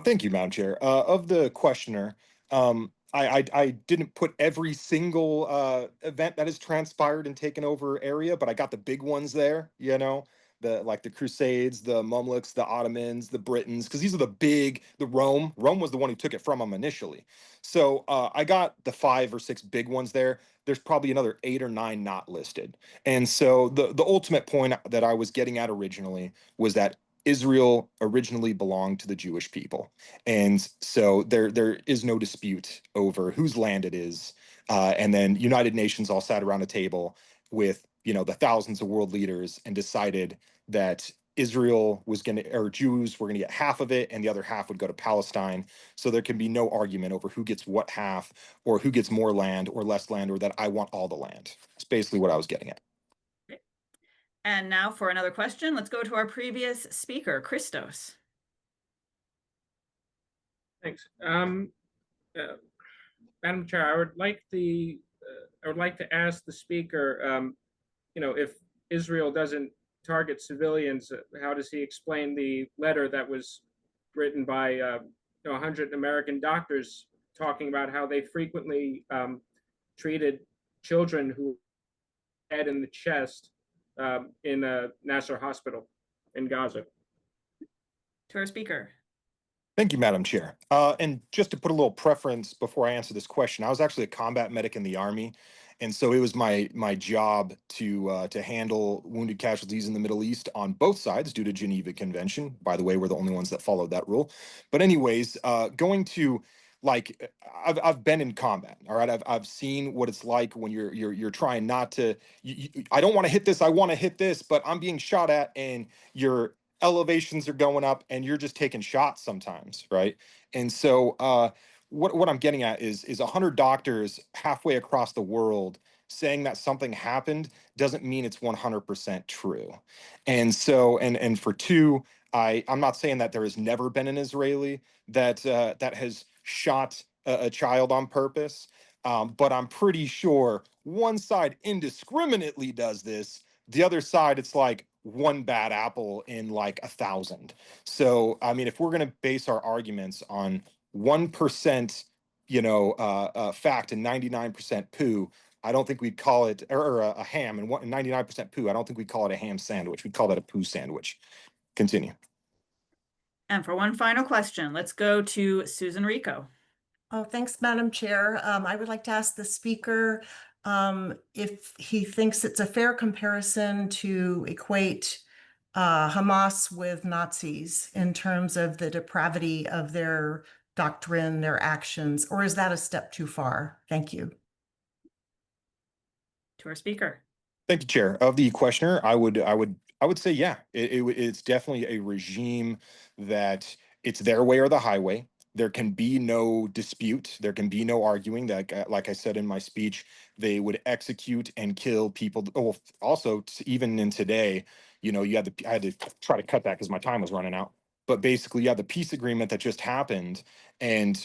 Thank you, Madam Chair. Of the questioner, I didn't put every single event that has transpired and taken over area, but I got the big ones there, you know, like the Crusades, the Mamluks, the Ottomans, the Britons, because these are the Rome. Rome was the one who took it from them initially. So I got the 5 or 6 big ones there. There's probably another 8 or 9 not listed. And so the ultimate point that I was getting at originally was that Israel originally belonged to the Jewish people. And so there is no dispute over whose land it is. And then United Nations all sat around a table with, you know, the thousands of world leaders and decided that Israel was going to, or Jews were going to get half of it and the other half would go to Palestine. So there can be no argument over who gets what half or who gets more land or less land, or that I want all the land. That's basically what I was getting at. And now for another question, let's go to our previous speaker, Christos. Thanks. Madam Chair, I would like to ask the speaker, you know, if Israel doesn't target civilians, how does he explain the letter that was written by you know, 100 American doctors talking about how they frequently treated children who had in the chest in a Nasser hospital in Gaza? To our speaker. Thank you, Madam Chair. And just to put a little preference before I answer this question, I was actually a combat medic in the Army. And so it was my job to handle wounded casualties in the Middle East on both sides due to Geneva Convention. By the way, we're the only ones that followed that rule. But anyways, going to, like, I've been in combat. All right, I've seen what it's like when you're trying not to. I don't want to hit this. I want to hit this, but I'm being shot at, and your elevations are going up, and you're just taking shots sometimes, right? And so what I'm getting at is 100 doctors halfway across the world saying that something happened doesn't mean it's 100% true. And so, and for two, I'm not saying that there has never been an Israeli that has shot a child on purpose, but I'm pretty sure one side indiscriminately does this. The other side, it's like one bad apple in like 1,000. So, I mean, if we're going to base our arguments on 1%, fact and 99% poo, I don't think we'd call it, or a ham and 99% poo. I don't think we'd call it a ham sandwich. We'd call that a poo sandwich. Continue. And for one final question, let's go to Susan Rico. Oh, thanks, Madam Chair. I would like to ask the speaker if he thinks it's a fair comparison to equate Hamas with Nazis in terms of the depravity of their doctrine, their actions, or is that a step too far? Thank you. To our speaker. Thank you, Chair. Of the questioner, I would say, yeah, it's definitely a regime that it's their way or the highway. There can be no dispute. There can be no arguing that, like I said in my speech, they would execute and kill people. Oh, also, even in today, I had to try to cut that because my time was running out. But basically, yeah, the peace agreement that just happened, and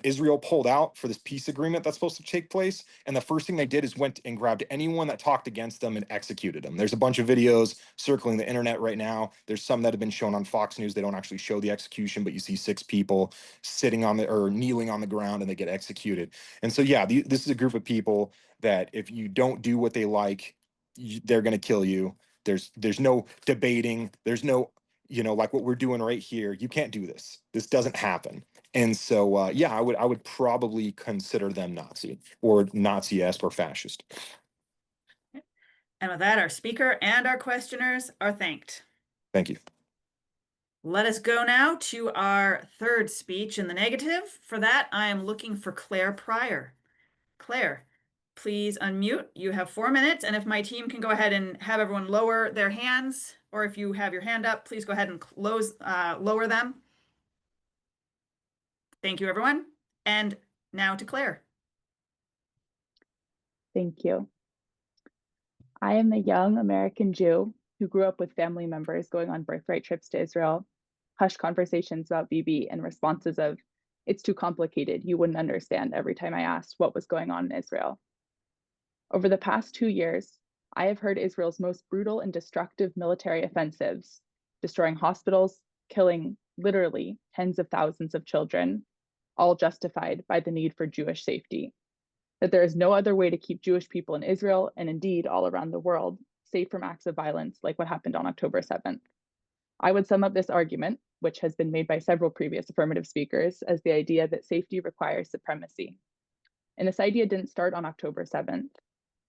Israel pulled out for this peace agreement that's supposed to take place. And the first thing they did is went and grabbed anyone that talked against them and executed them. There's a bunch of videos circling the internet right now. There's some that have been shown on Fox News. They don't actually show the execution, but you see 6 people sitting on or kneeling on the ground and they get executed. And so, yeah, this is a group of people that if you don't do what they like, they're going to kill you. There's no debating. There's no, like what we're doing right here. You can't do this. This doesn't happen. And so, yeah, I would probably consider them Nazi or Nazi-esque or fascist. And with that, our speaker and our questioners are thanked. Thank you. Let us go now to our third speech in the negative. For that, I am looking for Claire Pryor. Claire, please unmute. You have 4 minutes. And if my team can go ahead and have everyone lower their hands, or if you have your hand up, please go ahead and lower them. Thank you, everyone. And now to Claire. Thank you. I am a young American Jew who grew up with family members going on birthright trips to Israel, hushed conversations about Bibi, and responses of, "It's too complicated, you wouldn't understand," every time I asked what was going on in Israel. Over the past 2 years, I have heard Israel's most brutal and destructive military offensives, destroying hospitals, killing literally tens of thousands of children, all justified by the need for Jewish safety. That there is no other way to keep Jewish people in Israel, and indeed all around the world, safe from acts of violence like what happened on October 7th. I would sum up this argument, which has been made by several previous affirmative speakers, as the idea that safety requires supremacy. And this idea didn't start on October 7th.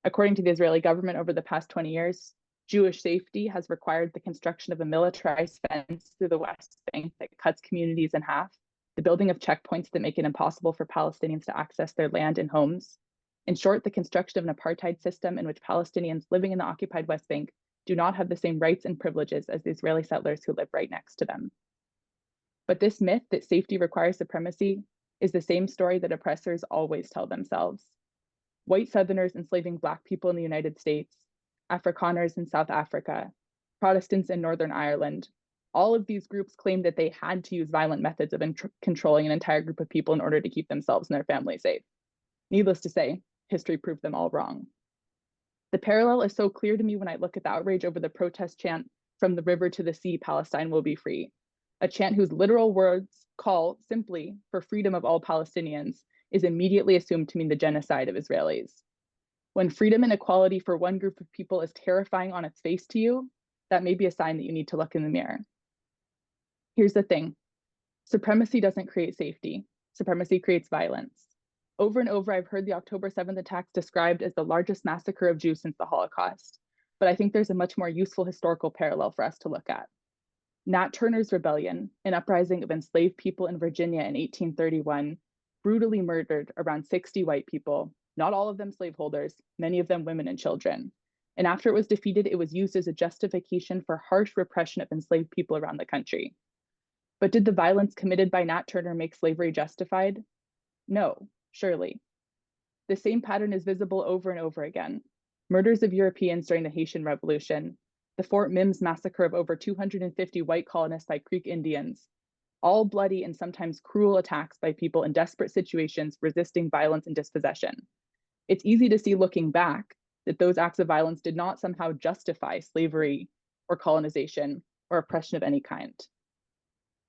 According to the Israeli government, over the past 20 years, Jewish safety has required the construction of a militarized fence through the West Bank that cuts communities in half, the building of checkpoints that make it impossible for Palestinians to access their land and homes. In short, the construction of an apartheid system in which Palestinians living in the occupied West Bank do not have the same rights and privileges as the Israeli settlers who live right next to them. But this myth that safety requires supremacy is the same story that oppressors always tell themselves. White Southerners enslaving Black people in the United States, Afrikaners in South Africa, Protestants in Northern Ireland, all of these groups claimed that they had to use violent methods of controlling an entire group of people in order to keep themselves and their families safe. Needless to say, history proved them all wrong. The parallel is so clear to me when I look at the outrage over the protest chant, "From the river to the sea, Palestine will be free," a chant whose literal words call simply for freedom of all Palestinians is immediately assumed to mean the genocide of Israelis. When freedom and equality for one group of people is terrifying on its face to you, that may be a sign that you need to look in the mirror. Here's the thing. Supremacy doesn't create safety. Supremacy creates violence. Over and over, I've heard the October 7th attacks described as the largest massacre of Jews since the Holocaust. But I think there's a much more useful historical parallel for us to look at. Nat Turner's rebellion, an uprising of enslaved people in Virginia in 1831, brutally murdered around 60 white people, not all of them slaveholders, many of them women and children. And after it was defeated, it was used as a justification for harsh repression of enslaved people around the country. But did the violence committed by Nat Turner make slavery justified? No, surely. The same pattern is visible over and over again. Murders of Europeans during the Haitian Revolution, the Fort Mims massacre of over 250 white colonists by Creek Indians, all bloody and sometimes cruel attacks by people in desperate situations resisting violence and dispossession. It's easy to see looking back that those acts of violence did not somehow justify slavery or colonization or oppression of any kind.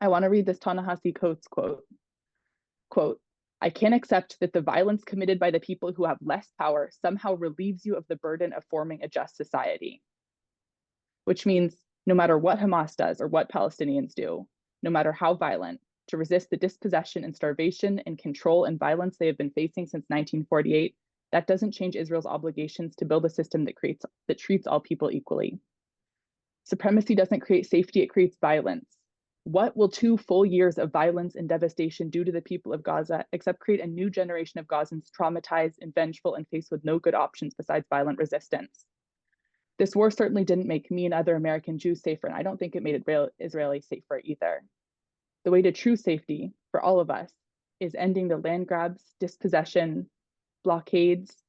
I want to read this Ta-Nehisi Coates quote, "I can't accept that the violence committed by the people who have less power somehow relieves you of the burden of forming a just society." Which means no matter what Hamas does or what Palestinians do, no matter how violent, to resist the dispossession and starvation and control and violence they have been facing since 1948, that doesn't change Israel's obligations to build a system that treats all people equally. Supremacy doesn't create safety, it creates violence. What will 2 full years of violence and devastation do to the people of Gaza except create a new generation of Gazans traumatized and vengeful and faced with no good options besides violent resistance? This war certainly didn't make me and other American Jews safer, and I don't think it made Israelis safer either. The way to true safety for all of us is ending the land grabs, dispossession, blockades,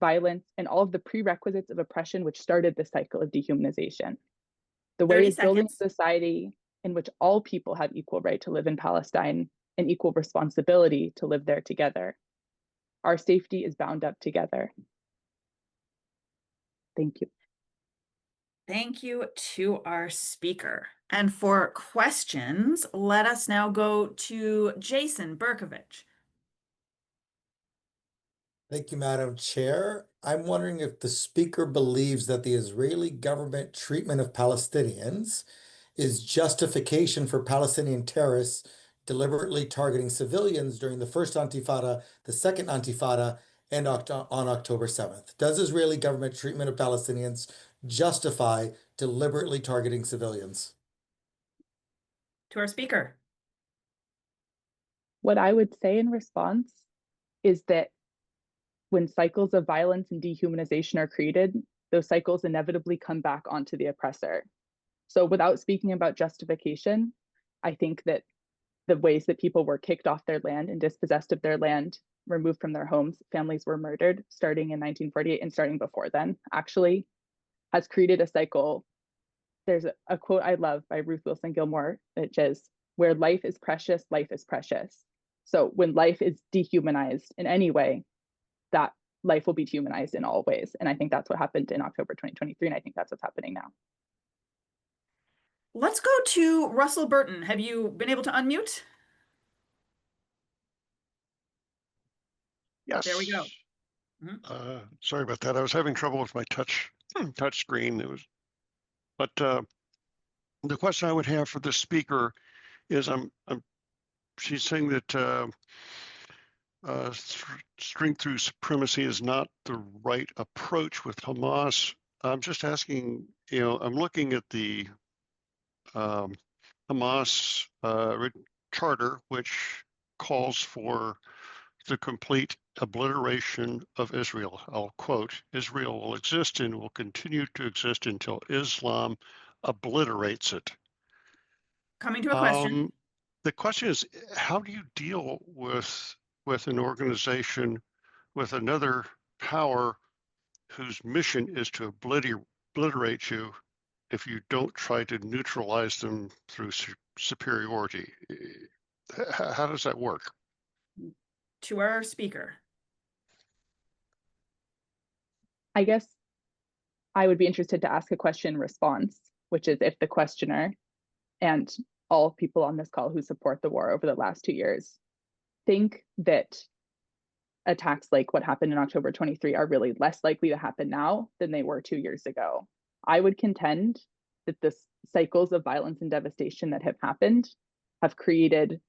violence, and all of the prerequisites of oppression which started this cycle of dehumanization. The way is building a society in which all people have equal right to live in Palestine and equal responsibility to live there together. Our safety is bound up together. Thank you. Thank you to our speaker. And for questions, let us now go to Jason Berkovich. Thank you, Madam Chair. I'm wondering if the speaker believes that the Israeli government treatment of Palestinians is justification for Palestinian terrorists deliberately targeting civilians during the first Intifada, the second Intifada, and on October 7th. Does Israeli government treatment of Palestinians justify deliberately targeting civilians? To our speaker. What I would say in response is that when cycles of violence and dehumanization are created, those cycles inevitably come back onto the oppressor. So without speaking about justification, I think that the ways that people were kicked off their land and dispossessed of their land, removed from their homes, families were murdered starting in 1948 and starting before then, actually. has created a cycle. There's a quote I love by Ruth Wilson Gilmore that says, "Where life is precious, life is precious." So when life is dehumanized in any way, that life will be dehumanized in all ways. And I think that's what happened in October 2023, and I think that's what's happening now. Let's go to Russell Burton. Have you been able to unmute? Yes. There we go. Sorry about that. I was having trouble with my touch screen. But the question I would have for the speaker is, she's saying that strength through supremacy is not the right approach with Hamas. I'm just asking, I'm looking at the Hamas charter, which calls for the complete obliteration of Israel. I'll quote, "Israel will exist and will continue to exist until Islam obliterates it." Coming to a question. The question is, how do you deal with an organization, with another power whose mission is to obliterate you if you don't try to neutralize them through superiority? How does that work? To our speaker. I guess I would be interested to ask a question response, which is if the questioner and all people on this call who support the war over the last 2 years think that attacks like what happened in October 23 are really less likely to happen now than they were 2 years ago. I would contend that the cycles of violence and devastation that have happened have created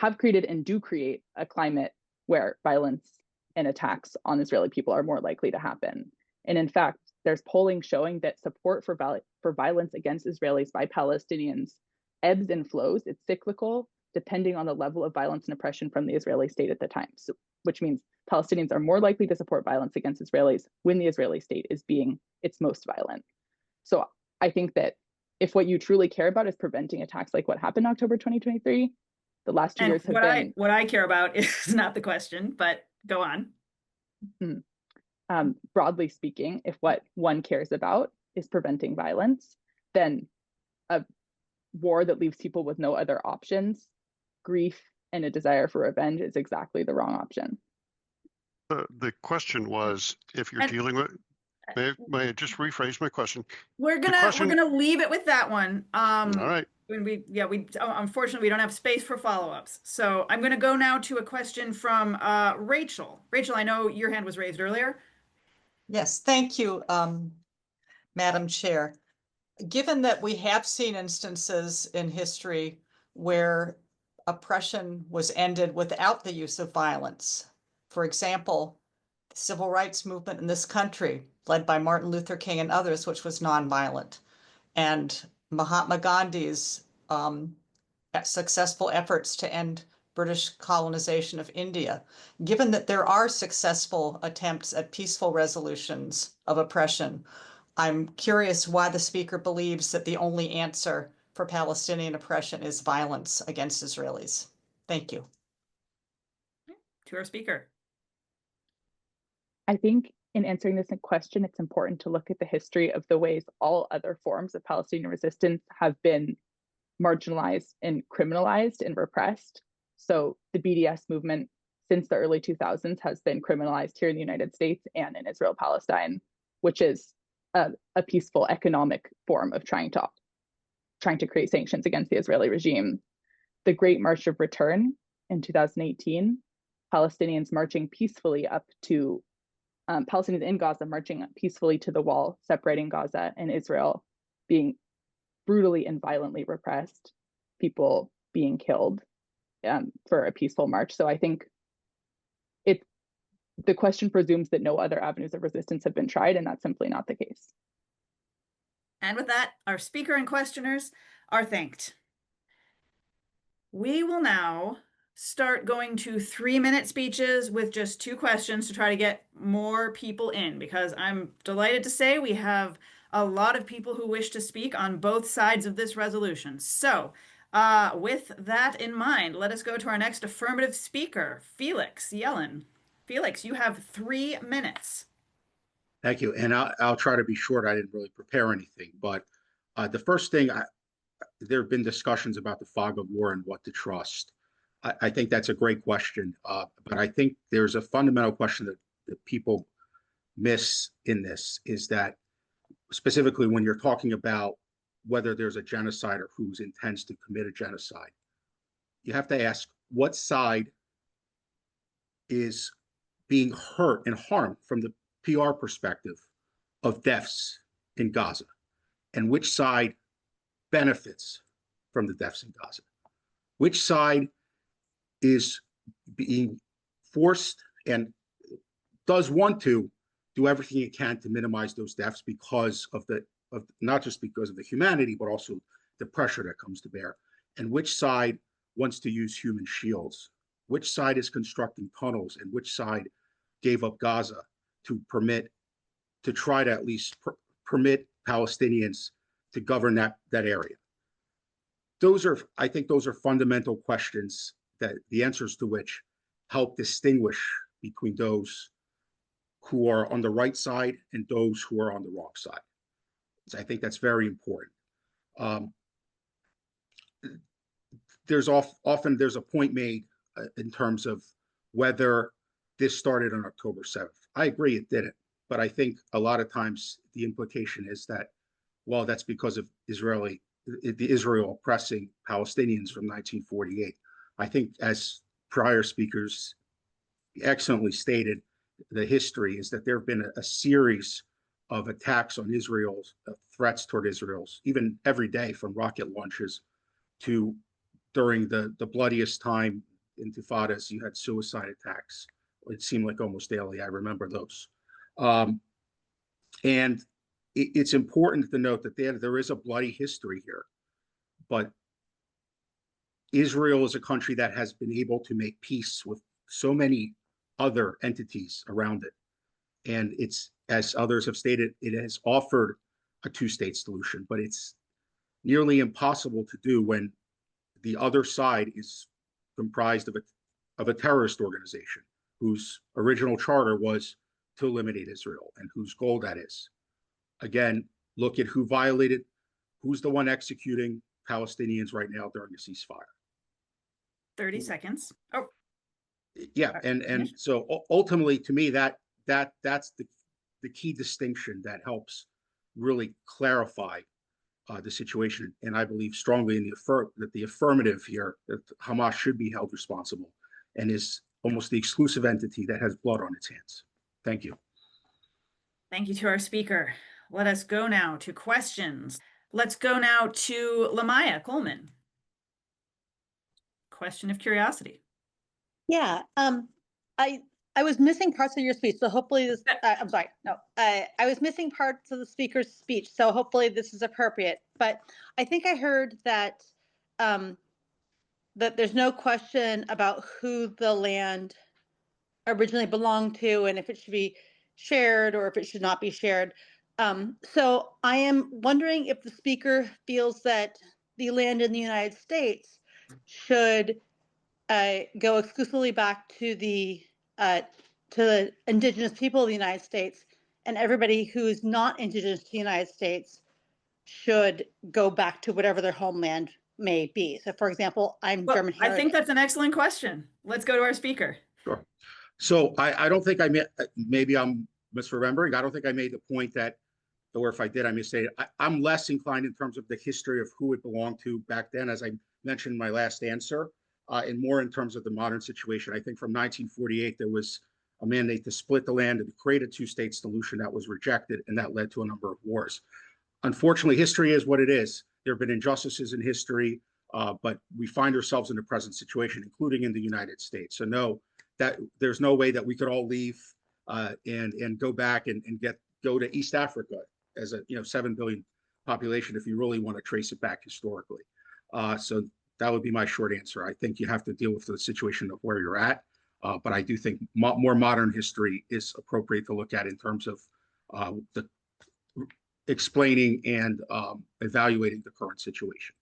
and do create a climate where violence and attacks on Israeli people are more likely to happen. And in fact, there's polling showing that support for violence against Israelis by Palestinians ebbs and flows. It's cyclical, depending on the level of violence and oppression from the Israeli state at the time. So, which means Palestinians are more likely to support violence against Israelis when the Israeli state is being its most violent. So I think that if what you truly care about is preventing attacks like what happened in October 2023, the last 2 years have been... What I care about is not the question, but go on. Broadly speaking, if what one cares about is preventing violence, then a war that leaves people with no other options, grief, and a desire for revenge is exactly the wrong option. The question was, if you're dealing with... May I just rephrase my question? We're gonna leave it with that one. All right. Unfortunately, we don't have space for follow-ups. So I'm gonna go now to a question from Rachel. Rachel, I know your hand was raised earlier. Yes, thank you, Madam Chair. Given that we have seen instances in history where oppression was ended without the use of violence, for example, the civil rights movement in this country, led by Martin Luther King and others, which was nonviolent, and Mahatma Gandhi's successful efforts to end British colonization of India. Given that there are successful attempts at peaceful resolutions of oppression, I'm curious why the speaker believes that the only answer for Palestinian oppression is violence against Israelis. Thank you. To our speaker. I think in answering this question, it's important to look at the history of the ways all other forms of Palestinian resistance have been marginalized and criminalized and repressed. So the BDS movement since the early 2000s has been criminalized here in the United States and in Israel, Palestine, which is a peaceful economic form of trying to create sanctions against the Israeli regime. The Great March of Return in 2018, Palestinians marching peacefully up to Palestinians in Gaza marching peacefully to the wall separating Gaza and Israel, being brutally and violently repressed, people being killed for a peaceful march. So I think the question presumes that no other avenues of resistance have been tried, and that's simply not the case. And with that, our speaker and questioners are thanked. We will now start going to 3-minute speeches with just 2 questions to try to get more people in, because I'm delighted to say we have a lot of people who wish to speak on both sides of this resolution. So with that in mind, let us go to our next affirmative speaker, Felix Yellen. Felix, you have 3 minutes. Thank you. And I'll try to be short. I didn't really prepare anything, but the first thing, there have been discussions about the fog of war and what to trust. I think that's a great question, but I think there's a fundamental question that people miss in this, is that specifically when you're talking about whether there's a genocide or who intends to commit a genocide, you have to ask what side is being hurt and harmed from the PR perspective of deaths in Gaza, and which side benefits from the deaths in Gaza. Which side is being forced and does want to do everything it can to minimize those deaths because of not just because of the humanity, but also the pressure that comes to bear. And which side wants to use human shields? Which side is constructing tunnels, and which side gave up Gaza to try to at least permit Palestinians to govern that area? I think those are fundamental questions that the answers to which help distinguish between those who are on the right side and those who are on the wrong side. So I think that's very important. There's often a point made in terms of whether this started on October 7th. I agree it didn't, but I think a lot of times the implication is that, well, that's because of Israel oppressing Palestinians from 1948. I think, as prior speakers excellently stated, the history is that there have been a series of attacks on Israel's threats toward Israel's, even every day, from rocket launches to during the bloodiest time intifadas, you had suicide attacks. It seemed like almost daily. I remember those. And it's important to note that there is a bloody history here, but Israel is a country that has been able to make peace with so many other entities around it. And it's, as others have stated, it has offered a two-state solution, but it's nearly impossible to do when the other side is comprised of a terrorist organization whose original charter was to eliminate Israel and whose goal that is. Again, look at who's the one executing Palestinians right now during the ceasefire. 30 seconds. Oh, yeah. And so ultimately, to me, that's the key distinction that helps really clarify the situation. And I believe strongly in that the affirmative here, that Hamas should be held responsible and is almost the exclusive entity that has blood on its hands. Thank you. Thank you to our speaker. Let us go now to questions. Let's go now to Lamaya Coleman. Question of curiosity. Yeah, I was missing parts of your speech, so hopefully this, I'm sorry, no, I was missing parts of the speaker's speech, so hopefully this is appropriate. But I think I heard that that there's no question about who the land originally belonged to and if it should be shared or if it should not be shared. So I am wondering if the speaker feels that the land in the United States should go exclusively back to the indigenous people of the United States, and everybody who is not indigenous to the United States should go back to whatever their homeland may be. So, for example, I'm German heritage. I think that's an excellent question. Let's go to our speaker. Sure. So I don't think maybe I'm misremembering. I don't think I made the point that, or if I did, I misstated. I'm less inclined in terms of the history of who it belonged to back then, as I mentioned in my last answer, and more in terms of the modern situation. I think from 1948, there was a mandate to split the land and to create a two-state solution that was rejected, and that led to a number of wars. Unfortunately, history is what it is. There have been injustices in history, but we find ourselves in the present situation, including in the United States. So no, that there's no way that we could all leave and go back and go to East Africa as a 7 billion population if you really want to trace it back historically. So that would be my short answer. I think you have to deal with the situation of where you're at, but I do think more modern history is appropriate to look at in terms of the explaining and evaluating the current situation.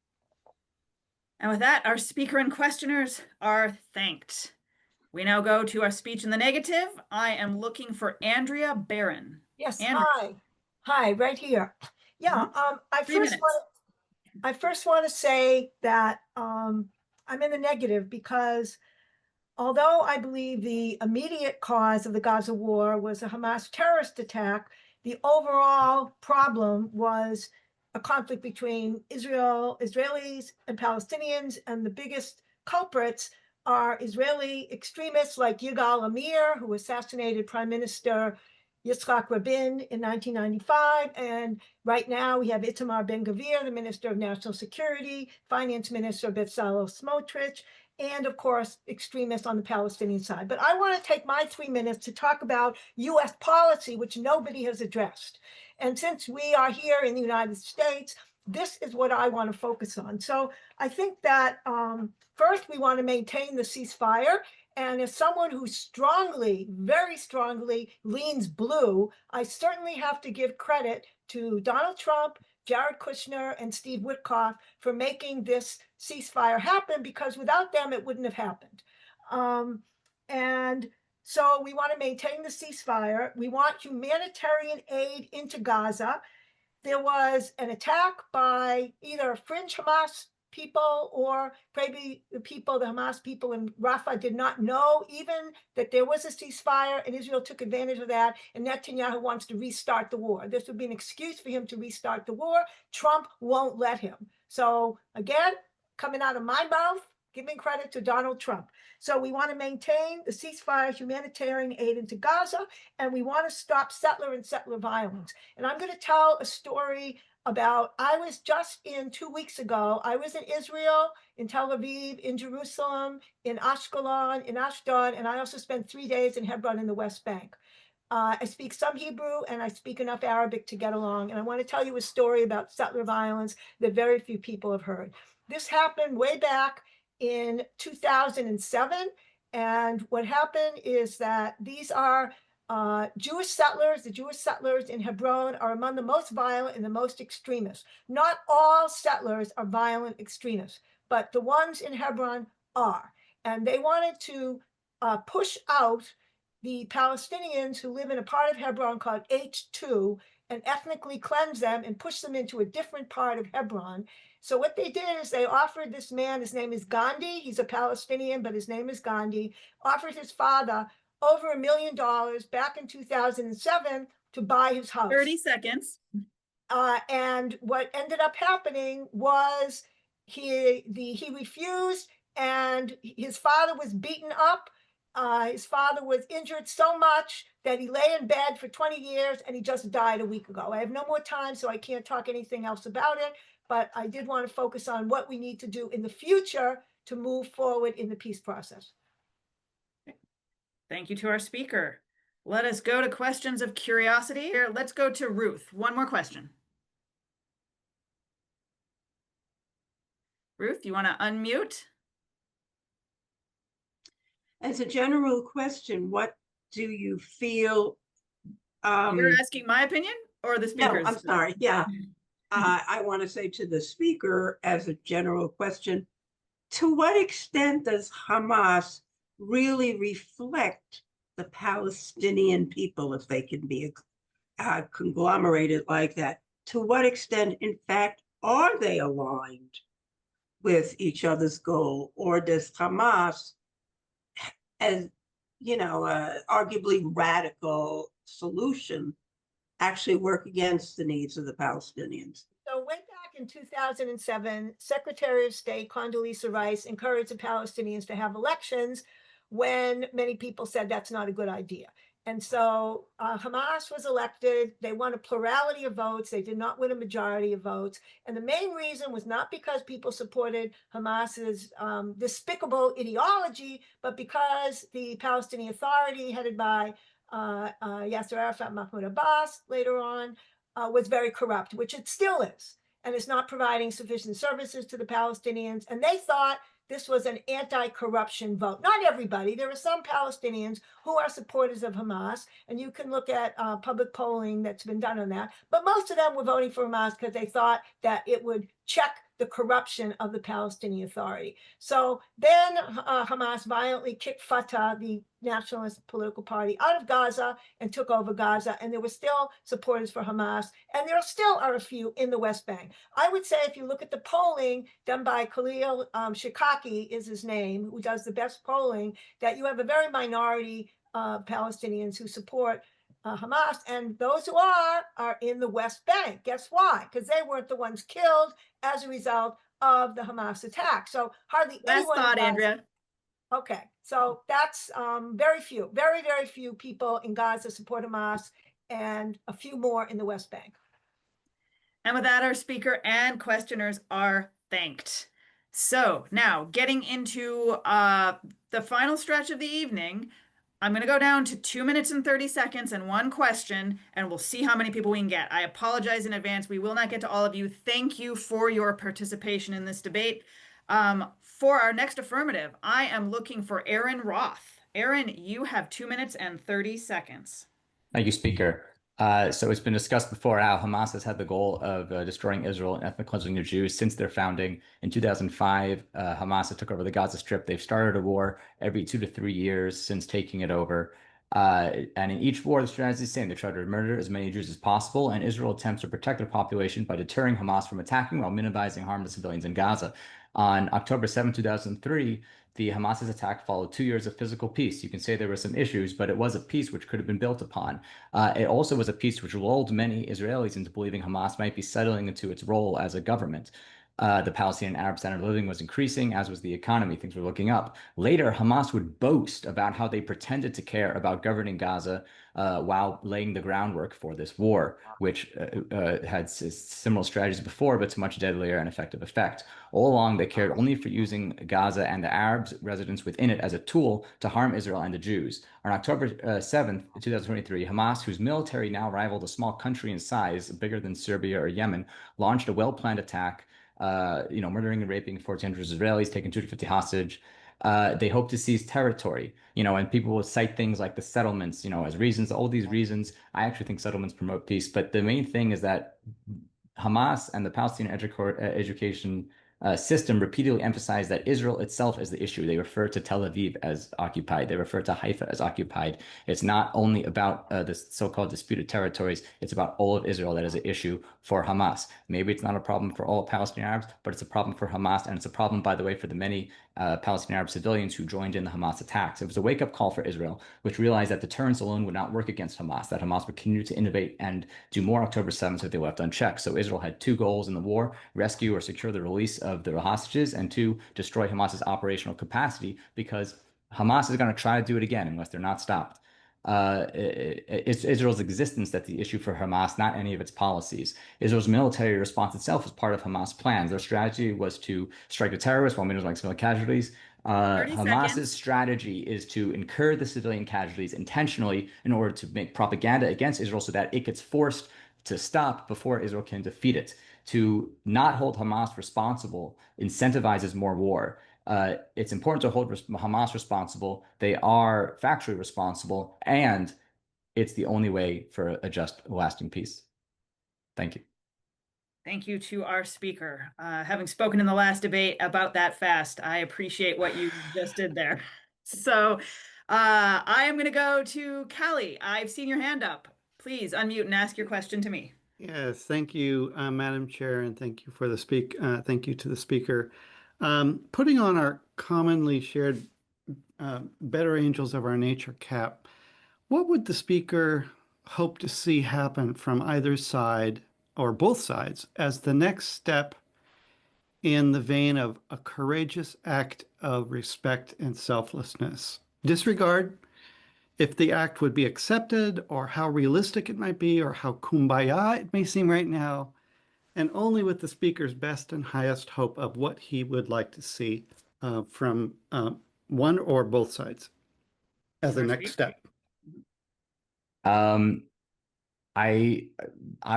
And with that, our speaker and questioners are thanked. We now go to our speech in the negative. I am looking for Andrea Barron. Yes, Anne, hi, right here. Yeah, I 3 first minutes. want to say that I'm in the negative because although I believe the immediate cause of the Gaza war was a Hamas terrorist attack, the overall problem was a conflict between Israelis and Palestinians, and the biggest culprits are Israeli extremists like Yigal Amir, who assassinated Prime Minister Yitzhak Rabin in 1995, and right now we have Itamar Ben-Gvir, the Minister of National Security, Finance Minister Bezalel Smotrich, and of course, extremists on the Palestinian side. But I want to take my 3 minutes to talk about US policy, which nobody has addressed. And since we are here in the United States, this is what I want to focus on. So I think that first we want to maintain the ceasefire. And as someone who strongly, very strongly leans blue, I certainly have to give credit to Donald Trump, Jared Kushner, and Steve Witkoff for making this ceasefire happen, because without them, it wouldn't have happened. And so we want to maintain the ceasefire. We want humanitarian aid into Gaza. There was an attack by either fringe Hamas people or maybe the Hamas people in Rafah did not know even that there was a ceasefire, and Israel took advantage of that, and Netanyahu wants to restart the war. This would be an excuse for him to restart the war. Trump won't let him. So again, coming out of my mouth, giving credit to Donald Trump. So we want to maintain the ceasefire, humanitarian aid into Gaza, and we want to stop settler violence. And I'm going to tell a story about, I was just in 2 weeks ago, I was in Israel, in Tel Aviv, in Jerusalem, in Ashkelon, in Ashdod, and I also spent 3 days in Hebron in the West Bank. I speak some Hebrew and I speak enough Arabic to get along. And I want to tell you a story about settler violence that very few people have heard. This happened way back in 2007. And what happened is that these are Jewish settlers. The Jewish settlers in Hebron are among the most violent and the most extremist. Not all settlers are violent extremists, but the ones in Hebron are. And they wanted to push out the Palestinians who live in a part of Hebron called H2 and ethnically cleanse them and push them into a different part of Hebron. So what they did is they offered this man, his name is Gandhi, he's a Palestinian, but his name is Gandhi, offered his father over $1 million back in 2007 to buy his house. 30 seconds. And what ended up happening was he refused, and his father was beaten up. His father was injured so much that he lay in bed for 20 years and he just died a week ago. I have no more time, so I can't talk anything else about it, but I did want to focus on what we need to do in the future to move forward in the peace process. Thank you to our speaker. Let us go to questions of curiosity. Here, let's go to Ruth. One more question. Ruth, you want to unmute? As a general question, what do you feel? You're asking my opinion or the speaker's? No, I'm sorry. Yeah. I want to say to the speaker, as a general question, to what extent does Hamas really reflect the Palestinian people, if they can be conglomerated like that? To what extent, in fact, are they aligned with each other's goal? Or does Hamas, as arguably radical solution, actually work against the needs of the Palestinians? So way back in 2007, Secretary of State Condoleezza Rice encouraged the Palestinians to have elections when many people said that's not a good idea. And so Hamas was elected. They won a plurality of votes. They did not win a majority of votes. And the main reason was not because people supported Hamas's despicable ideology, but because the Palestinian Authority, headed by Yasser Arafat, Mahmoud Abbas later on, was very corrupt, which it still is, and is not providing sufficient services to the Palestinians. And they thought this was an anti-corruption vote. Not everybody. There are some Palestinians who are supporters of Hamas, and you can look at public polling that's been done on that. But most of them were voting for Hamas because they thought that it would check the corruption of the Palestinian Authority. So then Hamas violently kicked Fatah, the nationalist political party, out of Gaza and took over Gaza. And there were still supporters for Hamas. And there still are a few in the West Bank. I would say if you look at the polling done by Khalil Shikaki is his name, who does the best polling, that you have a very minority Palestinians who support Hamas, and those who are in the West Bank. Guess why? Because they weren't the ones killed as a result of the Hamas attack. So hardly anyone. Last thought, Andrea. Okay, so that's very few, very, very few people in Gaza support Hamas, and a few more in the West Bank. And with that, our speaker and questioners are thanked. So now getting into the final stretch of the evening, I'm going to go down to 2 minutes and 30 seconds and one question, and we'll see how many people we can get. I apologize in advance. We will not get to all of you. Thank you for your participation in this debate. For our next affirmative, I am looking for Aaron Roth. Aaron, you have 2 minutes and 30 seconds. Thank you, Speaker. So it's been discussed before how Hamas has had the goal of destroying Israel and ethnic cleansing of Jews since their founding. In 2005, Hamas took over the Gaza Strip. They've started a war every 2 to 3 years since taking it over. And in each war, the strategy is the same. They try to murder as many Jews as possible, and Israel attempts to protect their population by deterring Hamas from attacking while minimizing harm to civilians in Gaza. On October 7, 2003, the Hamas's attack followed 2 years of physical peace. You can say there were some issues, but it was a peace which could have been built upon. It also was a peace which lulled many Israelis into believing Hamas might be settling into its role as a government. The Palestinian Arab standard of living was increasing, as was the economy. Things were looking up. Later, Hamas would boast about how they pretended to care about governing Gaza while laying the groundwork for this war, which had similar strategies before, but to much deadlier and effective effect. All along, they cared only for using Gaza and the Arabs residents within it as a tool to harm Israel and the Jews. On October 7th, 2023, Hamas, whose military now rivaled a small country in size, bigger than Serbia or Yemen, launched a well-planned attack, murdering and raping 1,400 Israelis, taking 250 hostage. They hope to seize territory, and people will cite things like the settlements, as reasons. All these reasons, I actually think settlements promote peace. But the main thing is that Hamas and the Palestinian education system repeatedly emphasize that Israel itself is the issue. They refer to Tel Aviv as occupied. They refer to Haifa as occupied. It's not only about the so-called disputed territories. It's about all of Israel that is an issue for Hamas. Maybe it's not a problem for all Palestinian Arabs, but it's a problem for Hamas. And it's a problem, by the way, for the many Palestinian Arab civilians who joined in the Hamas attacks. It was a wake-up call for Israel, which realized that deterrence alone would not work against Hamas, that Hamas would continue to innovate and do more October 7th if they left unchecked. So Israel had two goals in the war: rescue or secure the release of the hostages, and two, destroy Hamas's operational capacity, because Hamas is going to try to do it again unless they're not stopped. It's Israel's existence that's the issue for Hamas, not any of its policies. Israel's military response itself is part of Hamas' plans. Their strategy was to strike the terrorists while minimizing civilian casualties. Hamas's strategy is to incur the civilian casualties intentionally in order to make propaganda against Israel so that it gets forced to stop before Israel can defeat it. To not hold Hamas responsible incentivizes more war. It's important to hold Hamas responsible. They are factually responsible, and it's the only way for a just, lasting peace. Thank you. Thank you to our speaker. Having spoken in the last debate about that fast, I appreciate what you just did there. So I am going to go to Callie. I've seen your hand up. Please unmute and ask your question to me. Yes, thank you, Madam Chair, and thank you for the thank you to the speaker. Putting on our commonly shared better angels of our nature cap, what would the speaker hope to see happen from either side or both sides as the next step in the vein of a courageous act of respect and selflessness? Disregard if the act would be accepted, or how realistic it might be, or how kumbaya it may seem right now, and only with the speaker's best and highest hope of what he would like to see from one or both sides as the next step. I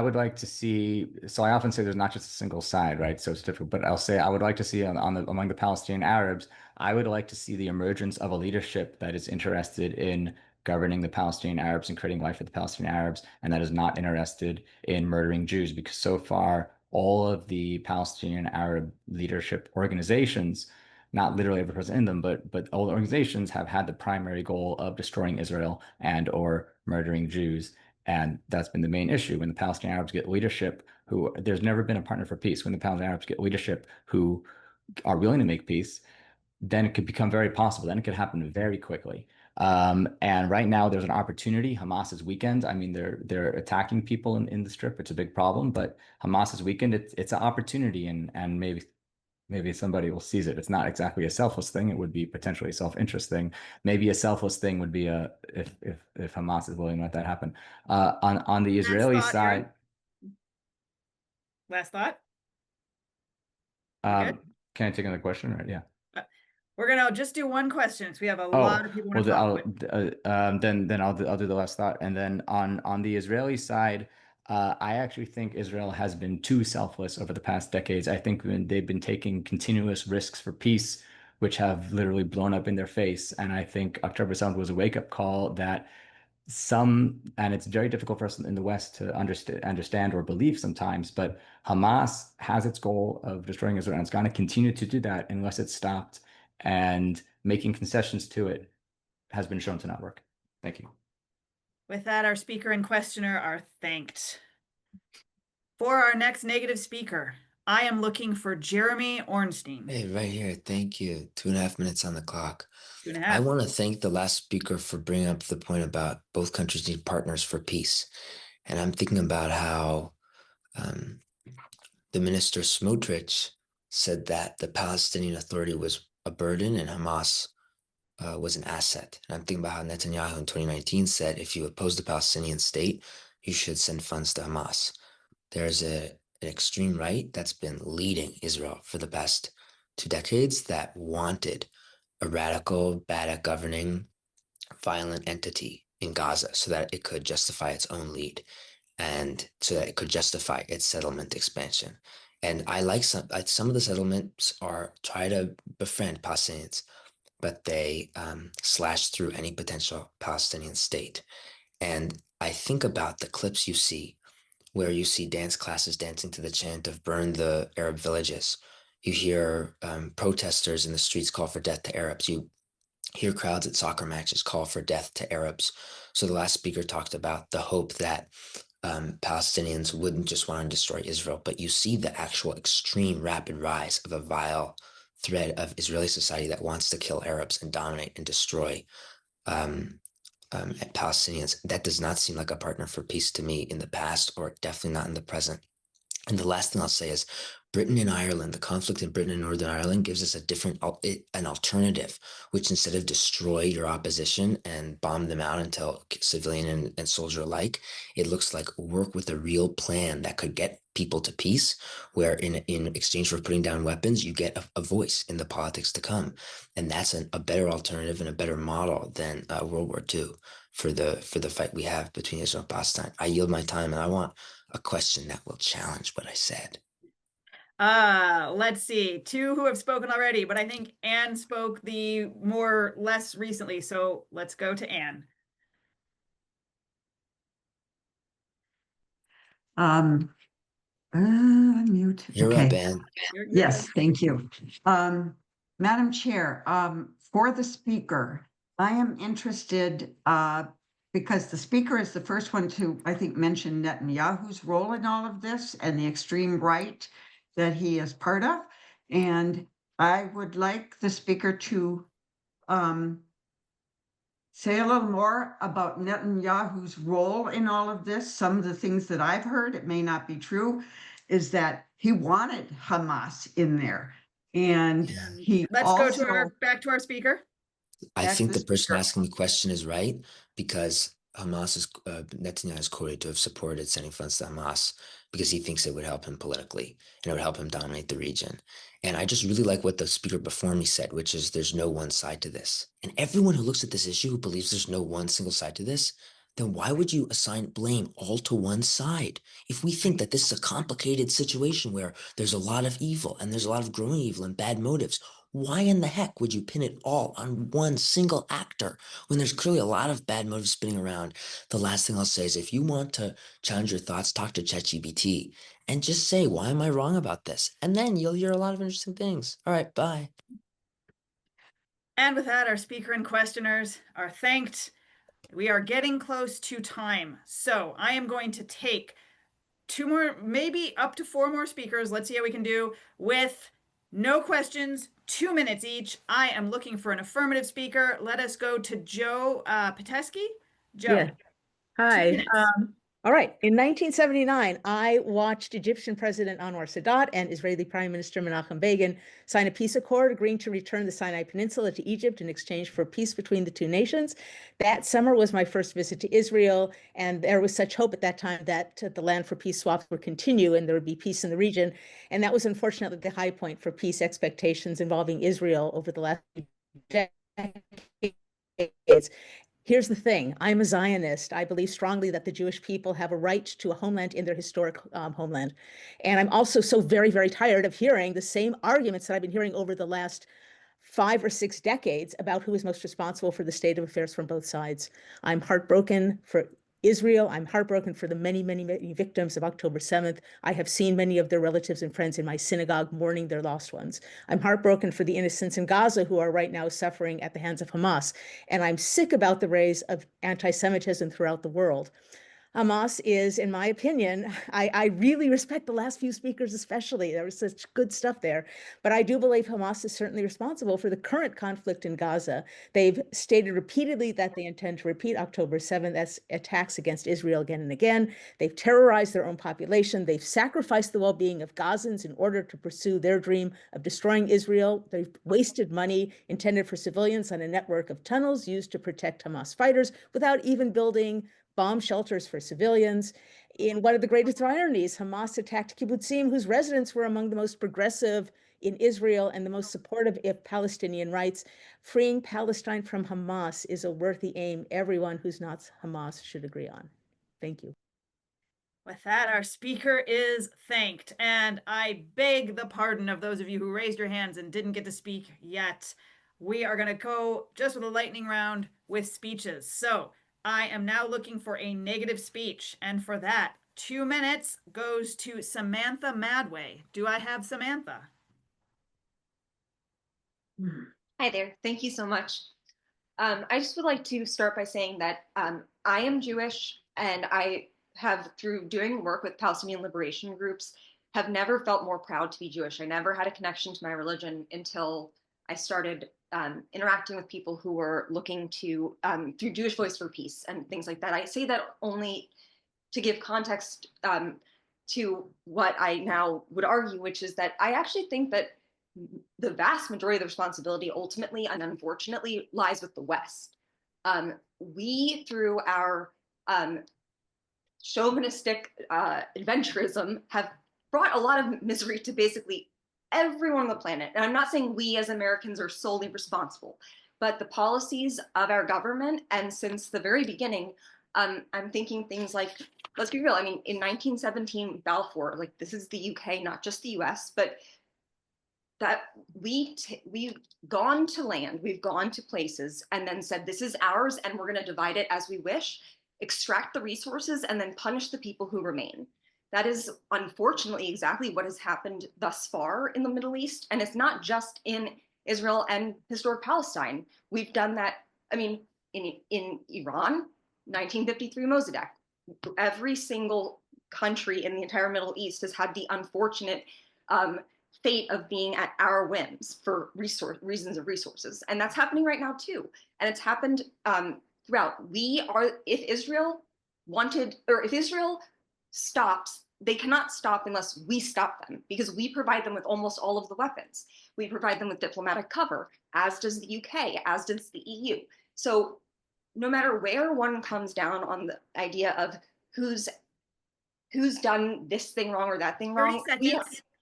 would like to see, so I often say there's not just a single side, right? So it's difficult, but I'll say I would like to see among the Palestinian Arabs, I would like to see the emergence of a leadership that is interested in governing the Palestinian Arabs and creating life for the Palestinian Arabs, and that is not interested in murdering Jews, because so far all of the Palestinian Arab leadership organizations, not literally every person in them, but all the organizations have had the primary goal of destroying Israel and or murdering Jews. And that's been the main issue. When the Palestinian Arabs get leadership who, there's never been a partner for peace. When the Palestinian Arabs get leadership who are willing to make peace, then it could become very possible. Then it could happen very quickly. And right now there's an opportunity. Hamas is weakened. I mean, they're attacking people in the strip. It's a big problem, but Hamas is weakened. It's an opportunity, and maybe somebody will seize it. It's not exactly a selfless thing. It would be potentially a self-interest thing. Maybe a selfless thing would be if Hamas is willing to let that happen. On the Israeli side. Last thought. Can I take another question? Or yeah. We're gonna just do one question. So we have a lot of people want to talk with. Then I'll do the last thought. And then on the Israeli side, I actually think Israel has been too selfless over the past decades. I think they've been taking continuous risks for peace, which have literally blown up in their face. And I think October 7th was a wake-up call that and it's very difficult for us in the West to understand or believe sometimes, but Hamas has its goal of destroying Israel, and it's going to continue to do that unless it's stopped. And making concessions to it has been shown to not work. Thank you. With that, our speaker and questioner are thanked. For our next negative speaker, I am looking for Jeremy Ornstein. Hey, right here. Thank you. 2.5 minutes on the clock. 2.5. I want to thank the last speaker for bringing up the point about both countries need partners for peace. And I'm thinking about how the minister Smotrich said that the Palestinian Authority was a burden and Hamas was an asset. And I'm thinking about how Netanyahu in 2019 said, if you oppose the Palestinian state, you should send funds to Hamas. There's an extreme right that's been leading Israel for the past 2 decades that wanted a radical, bad at governing, violent entity in Gaza so that it could justify its own lead and so that it could justify its settlement expansion. And I like some of the settlements try to befriend Palestinians, but they slash through any potential Palestinian state. And I think about the clips you see where you see dance classes dancing to the chant of burn the Arab villages. You hear protesters in the streets call for death to Arabs. You hear crowds at soccer matches call for death to Arabs. So the last speaker talked about the hope that Palestinians wouldn't just want to destroy Israel, but you see the actual extreme rapid rise of a vile thread of Israeli society that wants to kill Arabs and dominate and destroy Palestinians. That does not seem like a partner for peace to me in the past, or definitely not in the present. And the last thing I'll say is Britain and Ireland, the conflict in Britain and Northern Ireland gives us an alternative, which instead of destroy your opposition and bomb them out until civilian and soldier alike, it looks like work with a real plan that could get people to peace, where in exchange for putting down weapons, you get a voice in the politics to come. And that's a better alternative and a better model than World War II for the fight we have between Israel and Palestine. I yield my time, and I want a question that will challenge what I said. Let's see. 2 who have spoken already, but I think Anne spoke the less recently. So let's go to Anne. Unmute. You're okay. up, Anne. Yes, thank you. Madam Chair, for the speaker, I am interested because the speaker is the first one to, I think, mention Netanyahu's role in all of this and the extreme right that he is part of. And I would like the speaker to say a little more about Netanyahu's role in all of this. Some of the things that I've heard, it may not be true, is that he wanted Hamas in there. And he Let's also go back to our speaker. I think the person asking the question is right, because Netanyahu is quoted to have supported sending funds to Hamas because he thinks it would help him politically and it would help him dominate the region. And I just really like what the speaker before me said, which is there's no one side to this. And everyone who looks at this issue who believes there's no one single side to this, then why would you assign blame all to one side? If we think that this is a complicated situation where there's a lot of evil and there's a lot of growing evil and bad motives, Why in the heck would you pin it all on one single actor when there's clearly a lot of bad motives spinning around? The last thing I'll say is if you want to challenge your thoughts, talk to ChatGPT and just say, why am I wrong about this? And then you'll hear a lot of interesting things. All right, bye. And with that, our speaker and questioners are thanked. We are getting close to time. So I am going to take 2 more, maybe up to 4 more speakers. Let's see how we can do with no questions, 2 minutes each. I am looking for an affirmative speaker. Let us go to Joe Pateski. Joe. Yeah. Hi. All right. In 1979, I watched Egyptian President Anwar Sadat and Israeli Prime Minister Menachem Begin sign a peace accord agreeing to return the Sinai Peninsula to Egypt in exchange for peace between the two nations. That summer was my first visit to Israel, and there was such hope at that time that the land for peace swaps would continue and there would be peace in the region. And that was unfortunately the high point for peace expectations involving Israel over the last decades. Here's the thing. I'm a Zionist. I believe strongly that the Jewish people have a right to a homeland in their historic homeland. And I'm also so very, very tired of hearing the same arguments that I've been hearing over the last 5 or 6 decades about who is most responsible for the state of affairs from both sides. I'm heartbroken for Israel. I'm heartbroken for the many, many, many victims of October 7th. I have seen many of their relatives and friends in my synagogue mourning their lost ones. I'm heartbroken for the innocents in Gaza who are right now suffering at the hands of Hamas. And I'm sick about the rise of anti-Semitism throughout the world. Hamas is, in my opinion, I really respect the last few speakers especially. There was such good stuff there. But I do believe Hamas is certainly responsible for the current conflict in Gaza. They've stated repeatedly that they intend to repeat October 7th as attacks against Israel again and again. They've terrorized their own population. They've sacrificed the well-being of Gazans in order to pursue their dream of destroying Israel. They've wasted money intended for civilians on a network of tunnels used to protect Hamas fighters without even building bomb shelters for civilians. In one of the greatest ironies, Hamas attacked kibbutzim, whose residents were among the most progressive in Israel and the most supportive of Palestinian rights. Freeing Palestine from Hamas is a worthy aim everyone who's not Hamas should agree on. Thank you. With that, our speaker is thanked. And I beg the pardon of those of you who raised your hands and didn't get to speak yet. We are going to go just with a lightning round with speeches. So I am now looking for a negative speech. And for that, 2 minutes goes to Samantha Madway. Do I have Samantha? Hi there. Thank you so much. I just would like to start by saying that I am Jewish, and I have, through doing work with Palestinian liberation groups, have never felt more proud to be Jewish. I never had a connection to my religion until I started interacting with people who were looking to, through Jewish Voice for Peace and things like that. I say that only to give context to what I now would argue, which is that I actually think that the vast majority of the responsibility ultimately and unfortunately lies with the West. We, through our chauvinistic adventurism, have brought a lot of misery to basically everyone on the planet. And I'm not saying we as Americans are solely responsible, but the policies of our government, and since the very beginning, I'm thinking things like, let's be real, I mean, in 1917, Balfour, like this is the UK, not just the US, but that we've gone to land, we've gone to places and then said, this is ours and we're going to divide it as we wish, extract the resources and then punish the people who remain. That is unfortunately exactly what has happened thus far in the Middle East. And it's not just in Israel and historic Palestine. We've done that, I mean, in Iran, 1953 Mossadegh. Every single country in the entire Middle East has had the unfortunate fate of being at our whims for reasons of resources. And that's happening right now too. And it's happened throughout. If Israel wanted, or if Israel stops, they cannot stop unless we stop them, because we provide them with almost all of the weapons. We provide them with diplomatic cover, as does the UK, as does the EU. So no matter where one comes down on the idea of who's done this thing wrong or that thing wrong,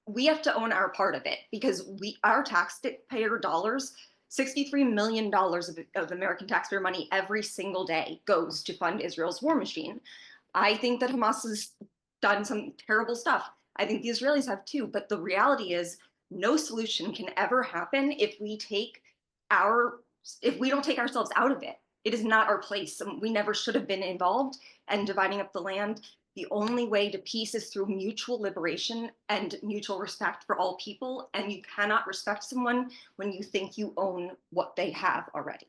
we have to own our part of it, because our taxpayer dollars, $63 million of American taxpayer money every single day goes to fund Israel's war machine. I think that Hamas has done some terrible stuff. I think the Israelis have too, but the reality is No solution can ever happen if we don't take ourselves out of it. It is not our place. We never should have been involved in dividing up the land. The only way to peace is through mutual liberation and mutual respect for all people. And you cannot respect someone when you think you own what they have already.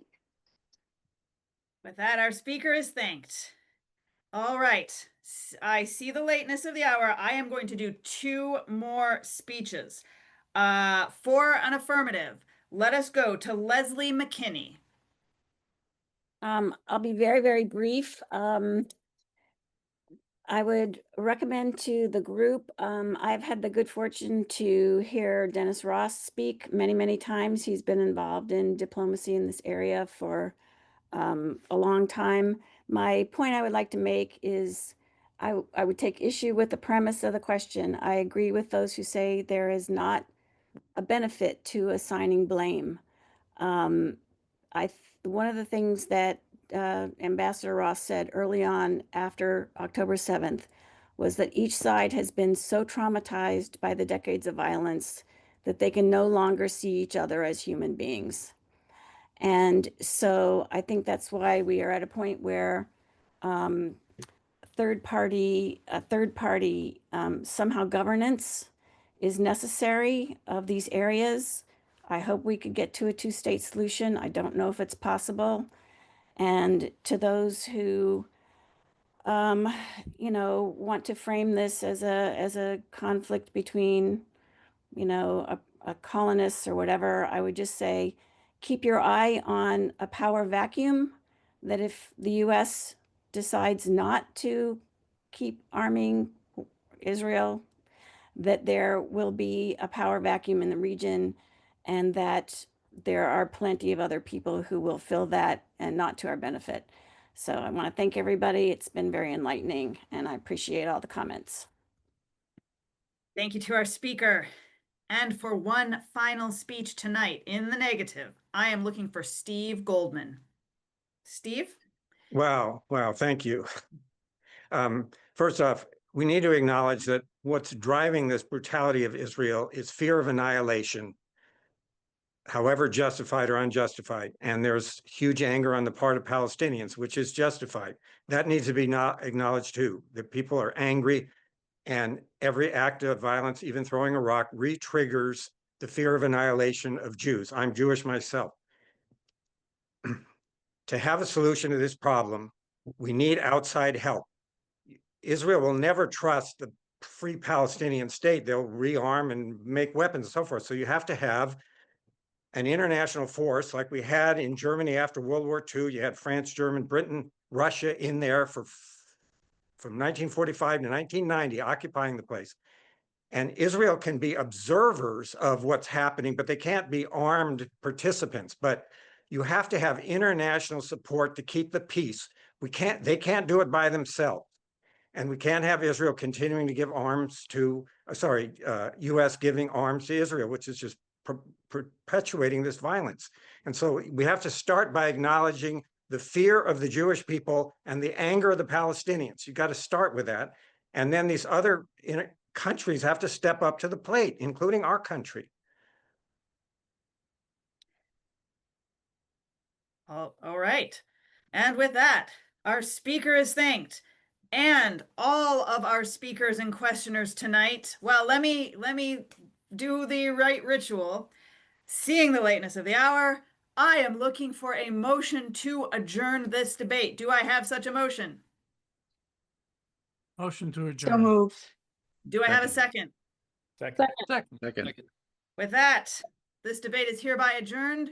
With that, our speaker is thanked. All right. I see the lateness of the hour. I am going to do 2 more speeches. For an affirmative, let us go to Leslie McKinney. I'll be very, very brief. I would recommend to the group, I've had the good fortune to hear Dennis Ross speak many, many times. He's been involved in diplomacy in this area for a long time. My point I would like to make is I would take issue with the premise of the question. I agree with those who say there is not a benefit to assigning blame. One of the things that Ambassador Ross said early on after October 7th was that each side has been so traumatized by the decades of violence that they can no longer see each other as human beings. And so I think that's why we are at a point where third party somehow governance is necessary of these areas. I hope we could get to a 2-state solution. I don't know if it's possible. And to those who, want to frame this as a conflict between, a colonists or whatever, I would just say, keep your eye on a power vacuum, that if the U.S. decides not to keep arming Israel, that there will be a power vacuum in the region, and that there are plenty of other people who will fill that, and not to our benefit. So I want to thank everybody. It's been very enlightening, and I appreciate all the comments. Thank you to our speaker. And for one final speech tonight in the negative, I am looking for Steve Goldman. Steve? Wow, thank you. First off, we need to acknowledge that what's driving this brutality of Israel is fear of annihilation, however justified or unjustified. And there's huge anger on the part of Palestinians, which is justified. That needs to be acknowledged too, that people are angry, and every act of violence, even throwing a rock, re-triggers the fear of annihilation of Jews. I'm Jewish myself. To have a solution to this problem, we need outside help. Israel will never trust the free Palestinian state. They'll rearm and make weapons and so forth. So you have to have an international force like we had in Germany after World War II. You had France, Germany, Britain, Russia in there from 1945 to 1990, occupying the place. And Israel can be observers of what's happening, but they can't be armed participants. But you have to have international support to keep the peace. They can't do it by themselves. And we can't have Israel continuing to give arms to, US giving arms to Israel, which is just perpetuating this violence. And so we have to start by acknowledging the fear of the Jewish people and the anger of the Palestinians. You got to start with that. And then these other countries have to step up to the plate, including our country. Oh, all right. And with that, our speaker is thanked. And all of our speakers and questioners tonight, well, let me do the right ritual. Seeing the lateness of the hour, I am looking for a motion to adjourn this debate. Do I have such a motion? Motion to adjourn. So moved. Do I have a second? Second. With that, this debate is hereby adjourned.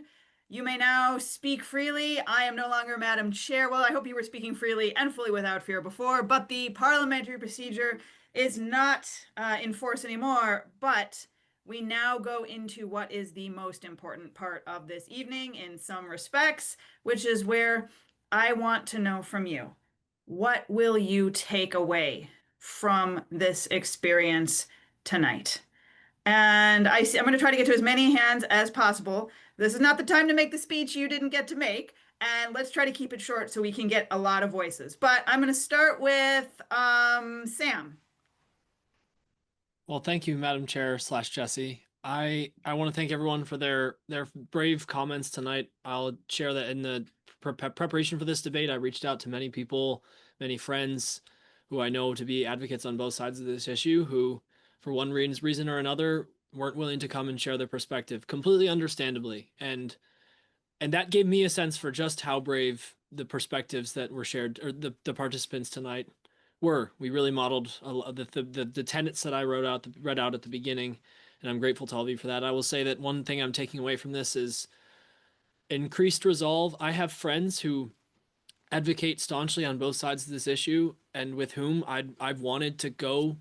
You may now speak freely. I am no longer Madam Chair. Well, I hope you were speaking freely and fully without fear before, but the parliamentary procedure is not in force anymore. But we now go into what is the most important part of this evening in some respects, which is where I want to know from you. What will you take away from this experience tonight? And I'm going to try to get to as many hands as possible. This is not the time to make the speech you didn't get to make. And let's try to keep it short so we can get a lot of voices. But I'm going to start with Sam. Well, thank you, Madam Chair / Jesse. I want to thank everyone for their brave comments tonight. I'll share that in the preparation for this debate, I reached out to many people, many friends who I know to be advocates on both sides of this issue, who, for one reason or another, weren't willing to come and share their perspective, completely understandably. And that gave me a sense for just how brave the perspectives that were shared, or the participants tonight were. We really modeled the tenets that I read out at the beginning, and I'm grateful to all of you for that. I will say that one thing I'm taking away from this is increased resolve. I have friends who advocate staunchly on both sides of this issue, and with whom I've wanted to go.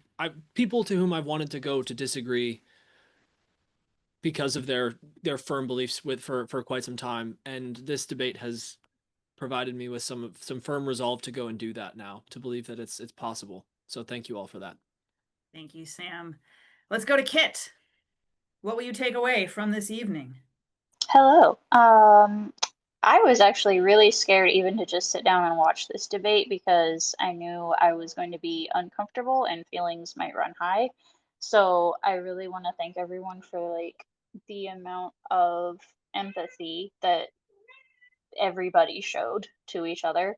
People to whom I've wanted to go to disagree because of their firm beliefs for quite some time, and this debate has provided me with some firm resolve to go and do that now, to believe that it's possible. So thank you all for that. Thank you, Sam. Let's go to Kit. What will you take away from this evening? Hello. I was actually really scared even to just sit down and watch this debate because I knew I was going to be uncomfortable and feelings might run high. So I really want to thank everyone for like the amount of empathy that everybody showed to each other.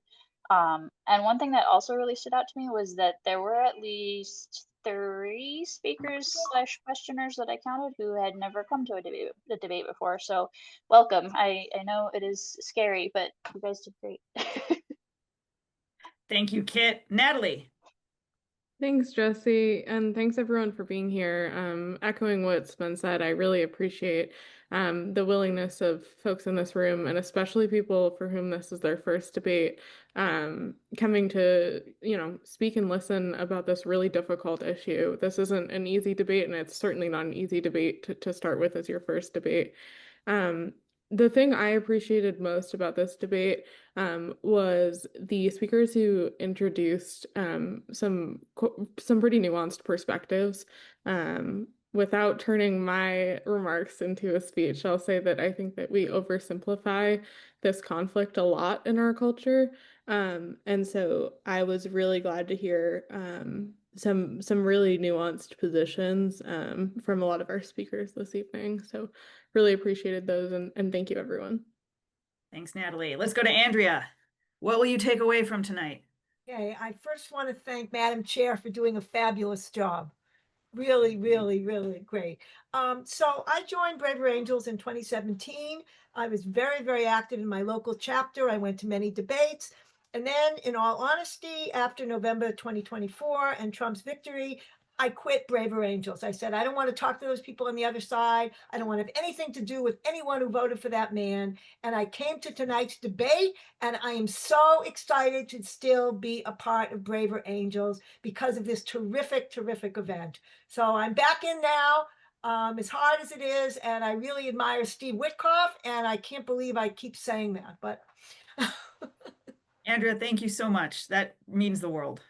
And one thing that also really stood out to me was that there were at least 3 speakers / questioners that I counted who had never come to a debate before. So welcome. I know it is scary, but you guys did great. Thank you, Kit. Natalie. Thanks, Jesse, and thanks everyone for being here. Echoing what's been said, I really appreciate the willingness of folks in this room, and especially people for whom this is their first debate, coming to, speak and listen about this really difficult issue. This isn't an easy debate, and it's certainly not an easy debate to start with as your first debate. The thing I appreciated most about this debate was the speakers who introduced some pretty nuanced perspectives. Without turning my remarks into a speech, I'll say that I think that we oversimplify this conflict a lot in our culture. And so I was really glad to hear some really nuanced positions from a lot of our speakers this evening. So really appreciated those, and thank you, everyone. Thanks, Natalie. Let's go to Andrea. What will you take away from tonight? Okay, I first want to thank Madam Chair for doing a fabulous job. Really, really, really great. So I joined Braver Angels in 2017. I was very, very active in my local chapter. I went to many debates. And then, in all honesty, after November 2024 and Trump's victory, I quit Braver Angels. I said, I don't want to talk to those people on the other side. I don't want to have anything to do with anyone who voted for that man. And I came to tonight's debate, and I am so excited to still be a part of Braver Angels because of this terrific, terrific event. So I'm back in now, as hard as it is, and I really admire Steve Witkoff, and I can't believe I keep saying that, but. Andrea, thank you so much. That means the world.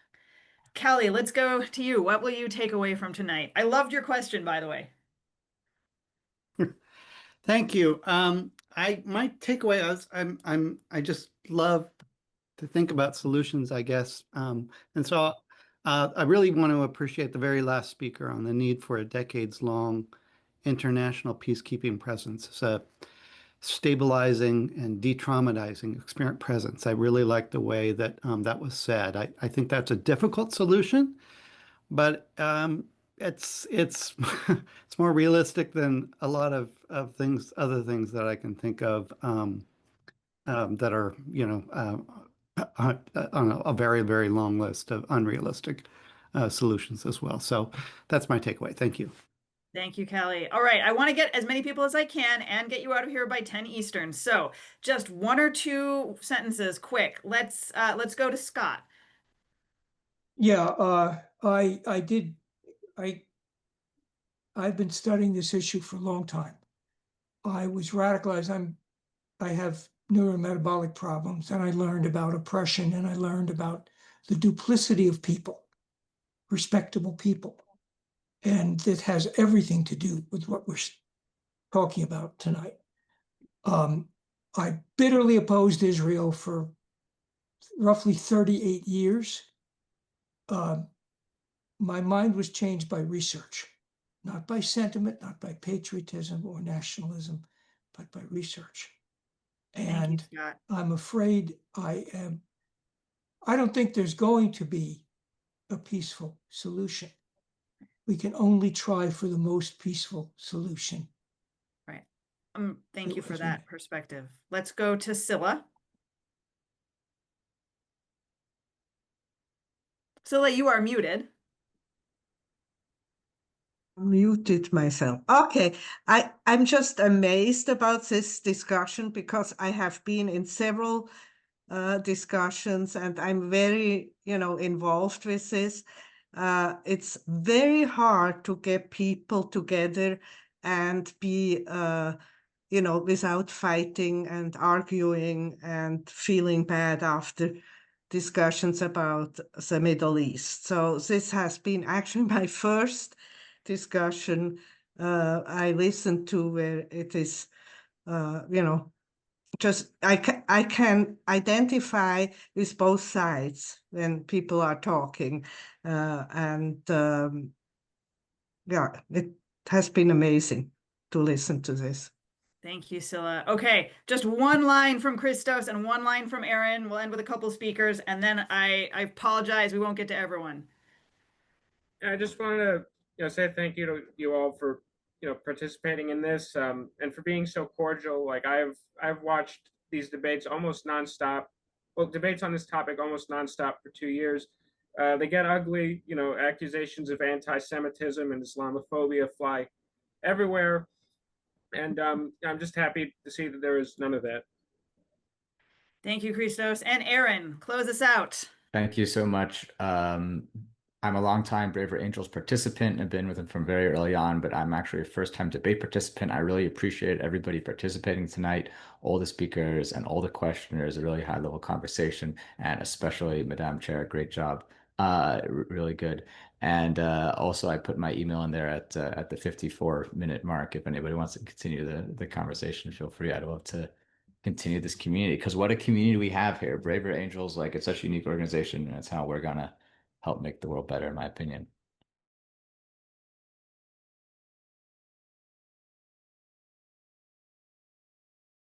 Kelly, let's go to you. What will you take away from tonight? I loved your question, by the way. Thank you. My takeaway is I just love to think about solutions, I guess. And so I really want to appreciate the very last speaker on the need for a decades-long international peacekeeping presence. It's a stabilizing and de-traumatizing experience presence. I really like the way that that was said. I think that's a difficult solution, but it's it's more realistic than a lot of other things that I can think of that are on a very, very long list of unrealistic solutions as well. So that's my takeaway. Thank you. Thank you, Kelly. All right, I want to get as many people as I can and get you out of here by 10 Eastern. So just 1 or 2 sentences, quick. Let's go to Scott. Yeah, I've been studying this issue for a long time. I was radicalized. I have neurometabolic problems, and I learned about oppression, and I learned about the duplicity of people, respectable people. And it has everything to do with what we're talking about tonight. I bitterly opposed Israel for roughly 38 years. My mind was changed by research. not by sentiment, not by patriotism or nationalism, but by research. And Scott. I'm afraid I don't think there's going to be a peaceful solution. We can only try for the most peaceful solution. Right. Thank you for that perspective. Let's go to Scylla. Scylla, you are muted. Muted myself. Okay, I'm just amazed about this discussion because I have been in several discussions and I'm very, involved with this. It's very hard to get people together and be, without fighting and arguing and feeling bad after discussions about the Middle East. So this has been actually my first discussion I listened to where it is, just I can identify with both sides when people are talking, and yeah, it has been amazing to listen to this. Thank you, Scylla. Okay, just one line from Christos and one line from Aaron. We'll end with a couple speakers, and then I apologize, we won't get to everyone. I just want to, say thank you to you all for, participating in this, and for being so cordial. Like I've watched these debates almost nonstop. Well, debates on this topic almost nonstop for 2 years. They get ugly, accusations of anti-Semitism and Islamophobia fly everywhere. And I'm just happy to see that there is none of that. Thank you, Christos. And Aaron, close us out. Thank you so much. I'm a longtime Braver Angels participant and have been with them from very early on, but I'm actually a first-time debate participant. I really appreciate everybody participating tonight, all the speakers and all the questioners, a really high-level conversation, and especially Madam Chair, great job. Really good. And also, I put my email in there at the 54-minute mark. If anybody wants to continue the conversation, feel free. I'd love to continue this community, because what a community we have here. Braver Angels, like, it's such a unique organization, and it's how we're gonna help make the world better, in my opinion.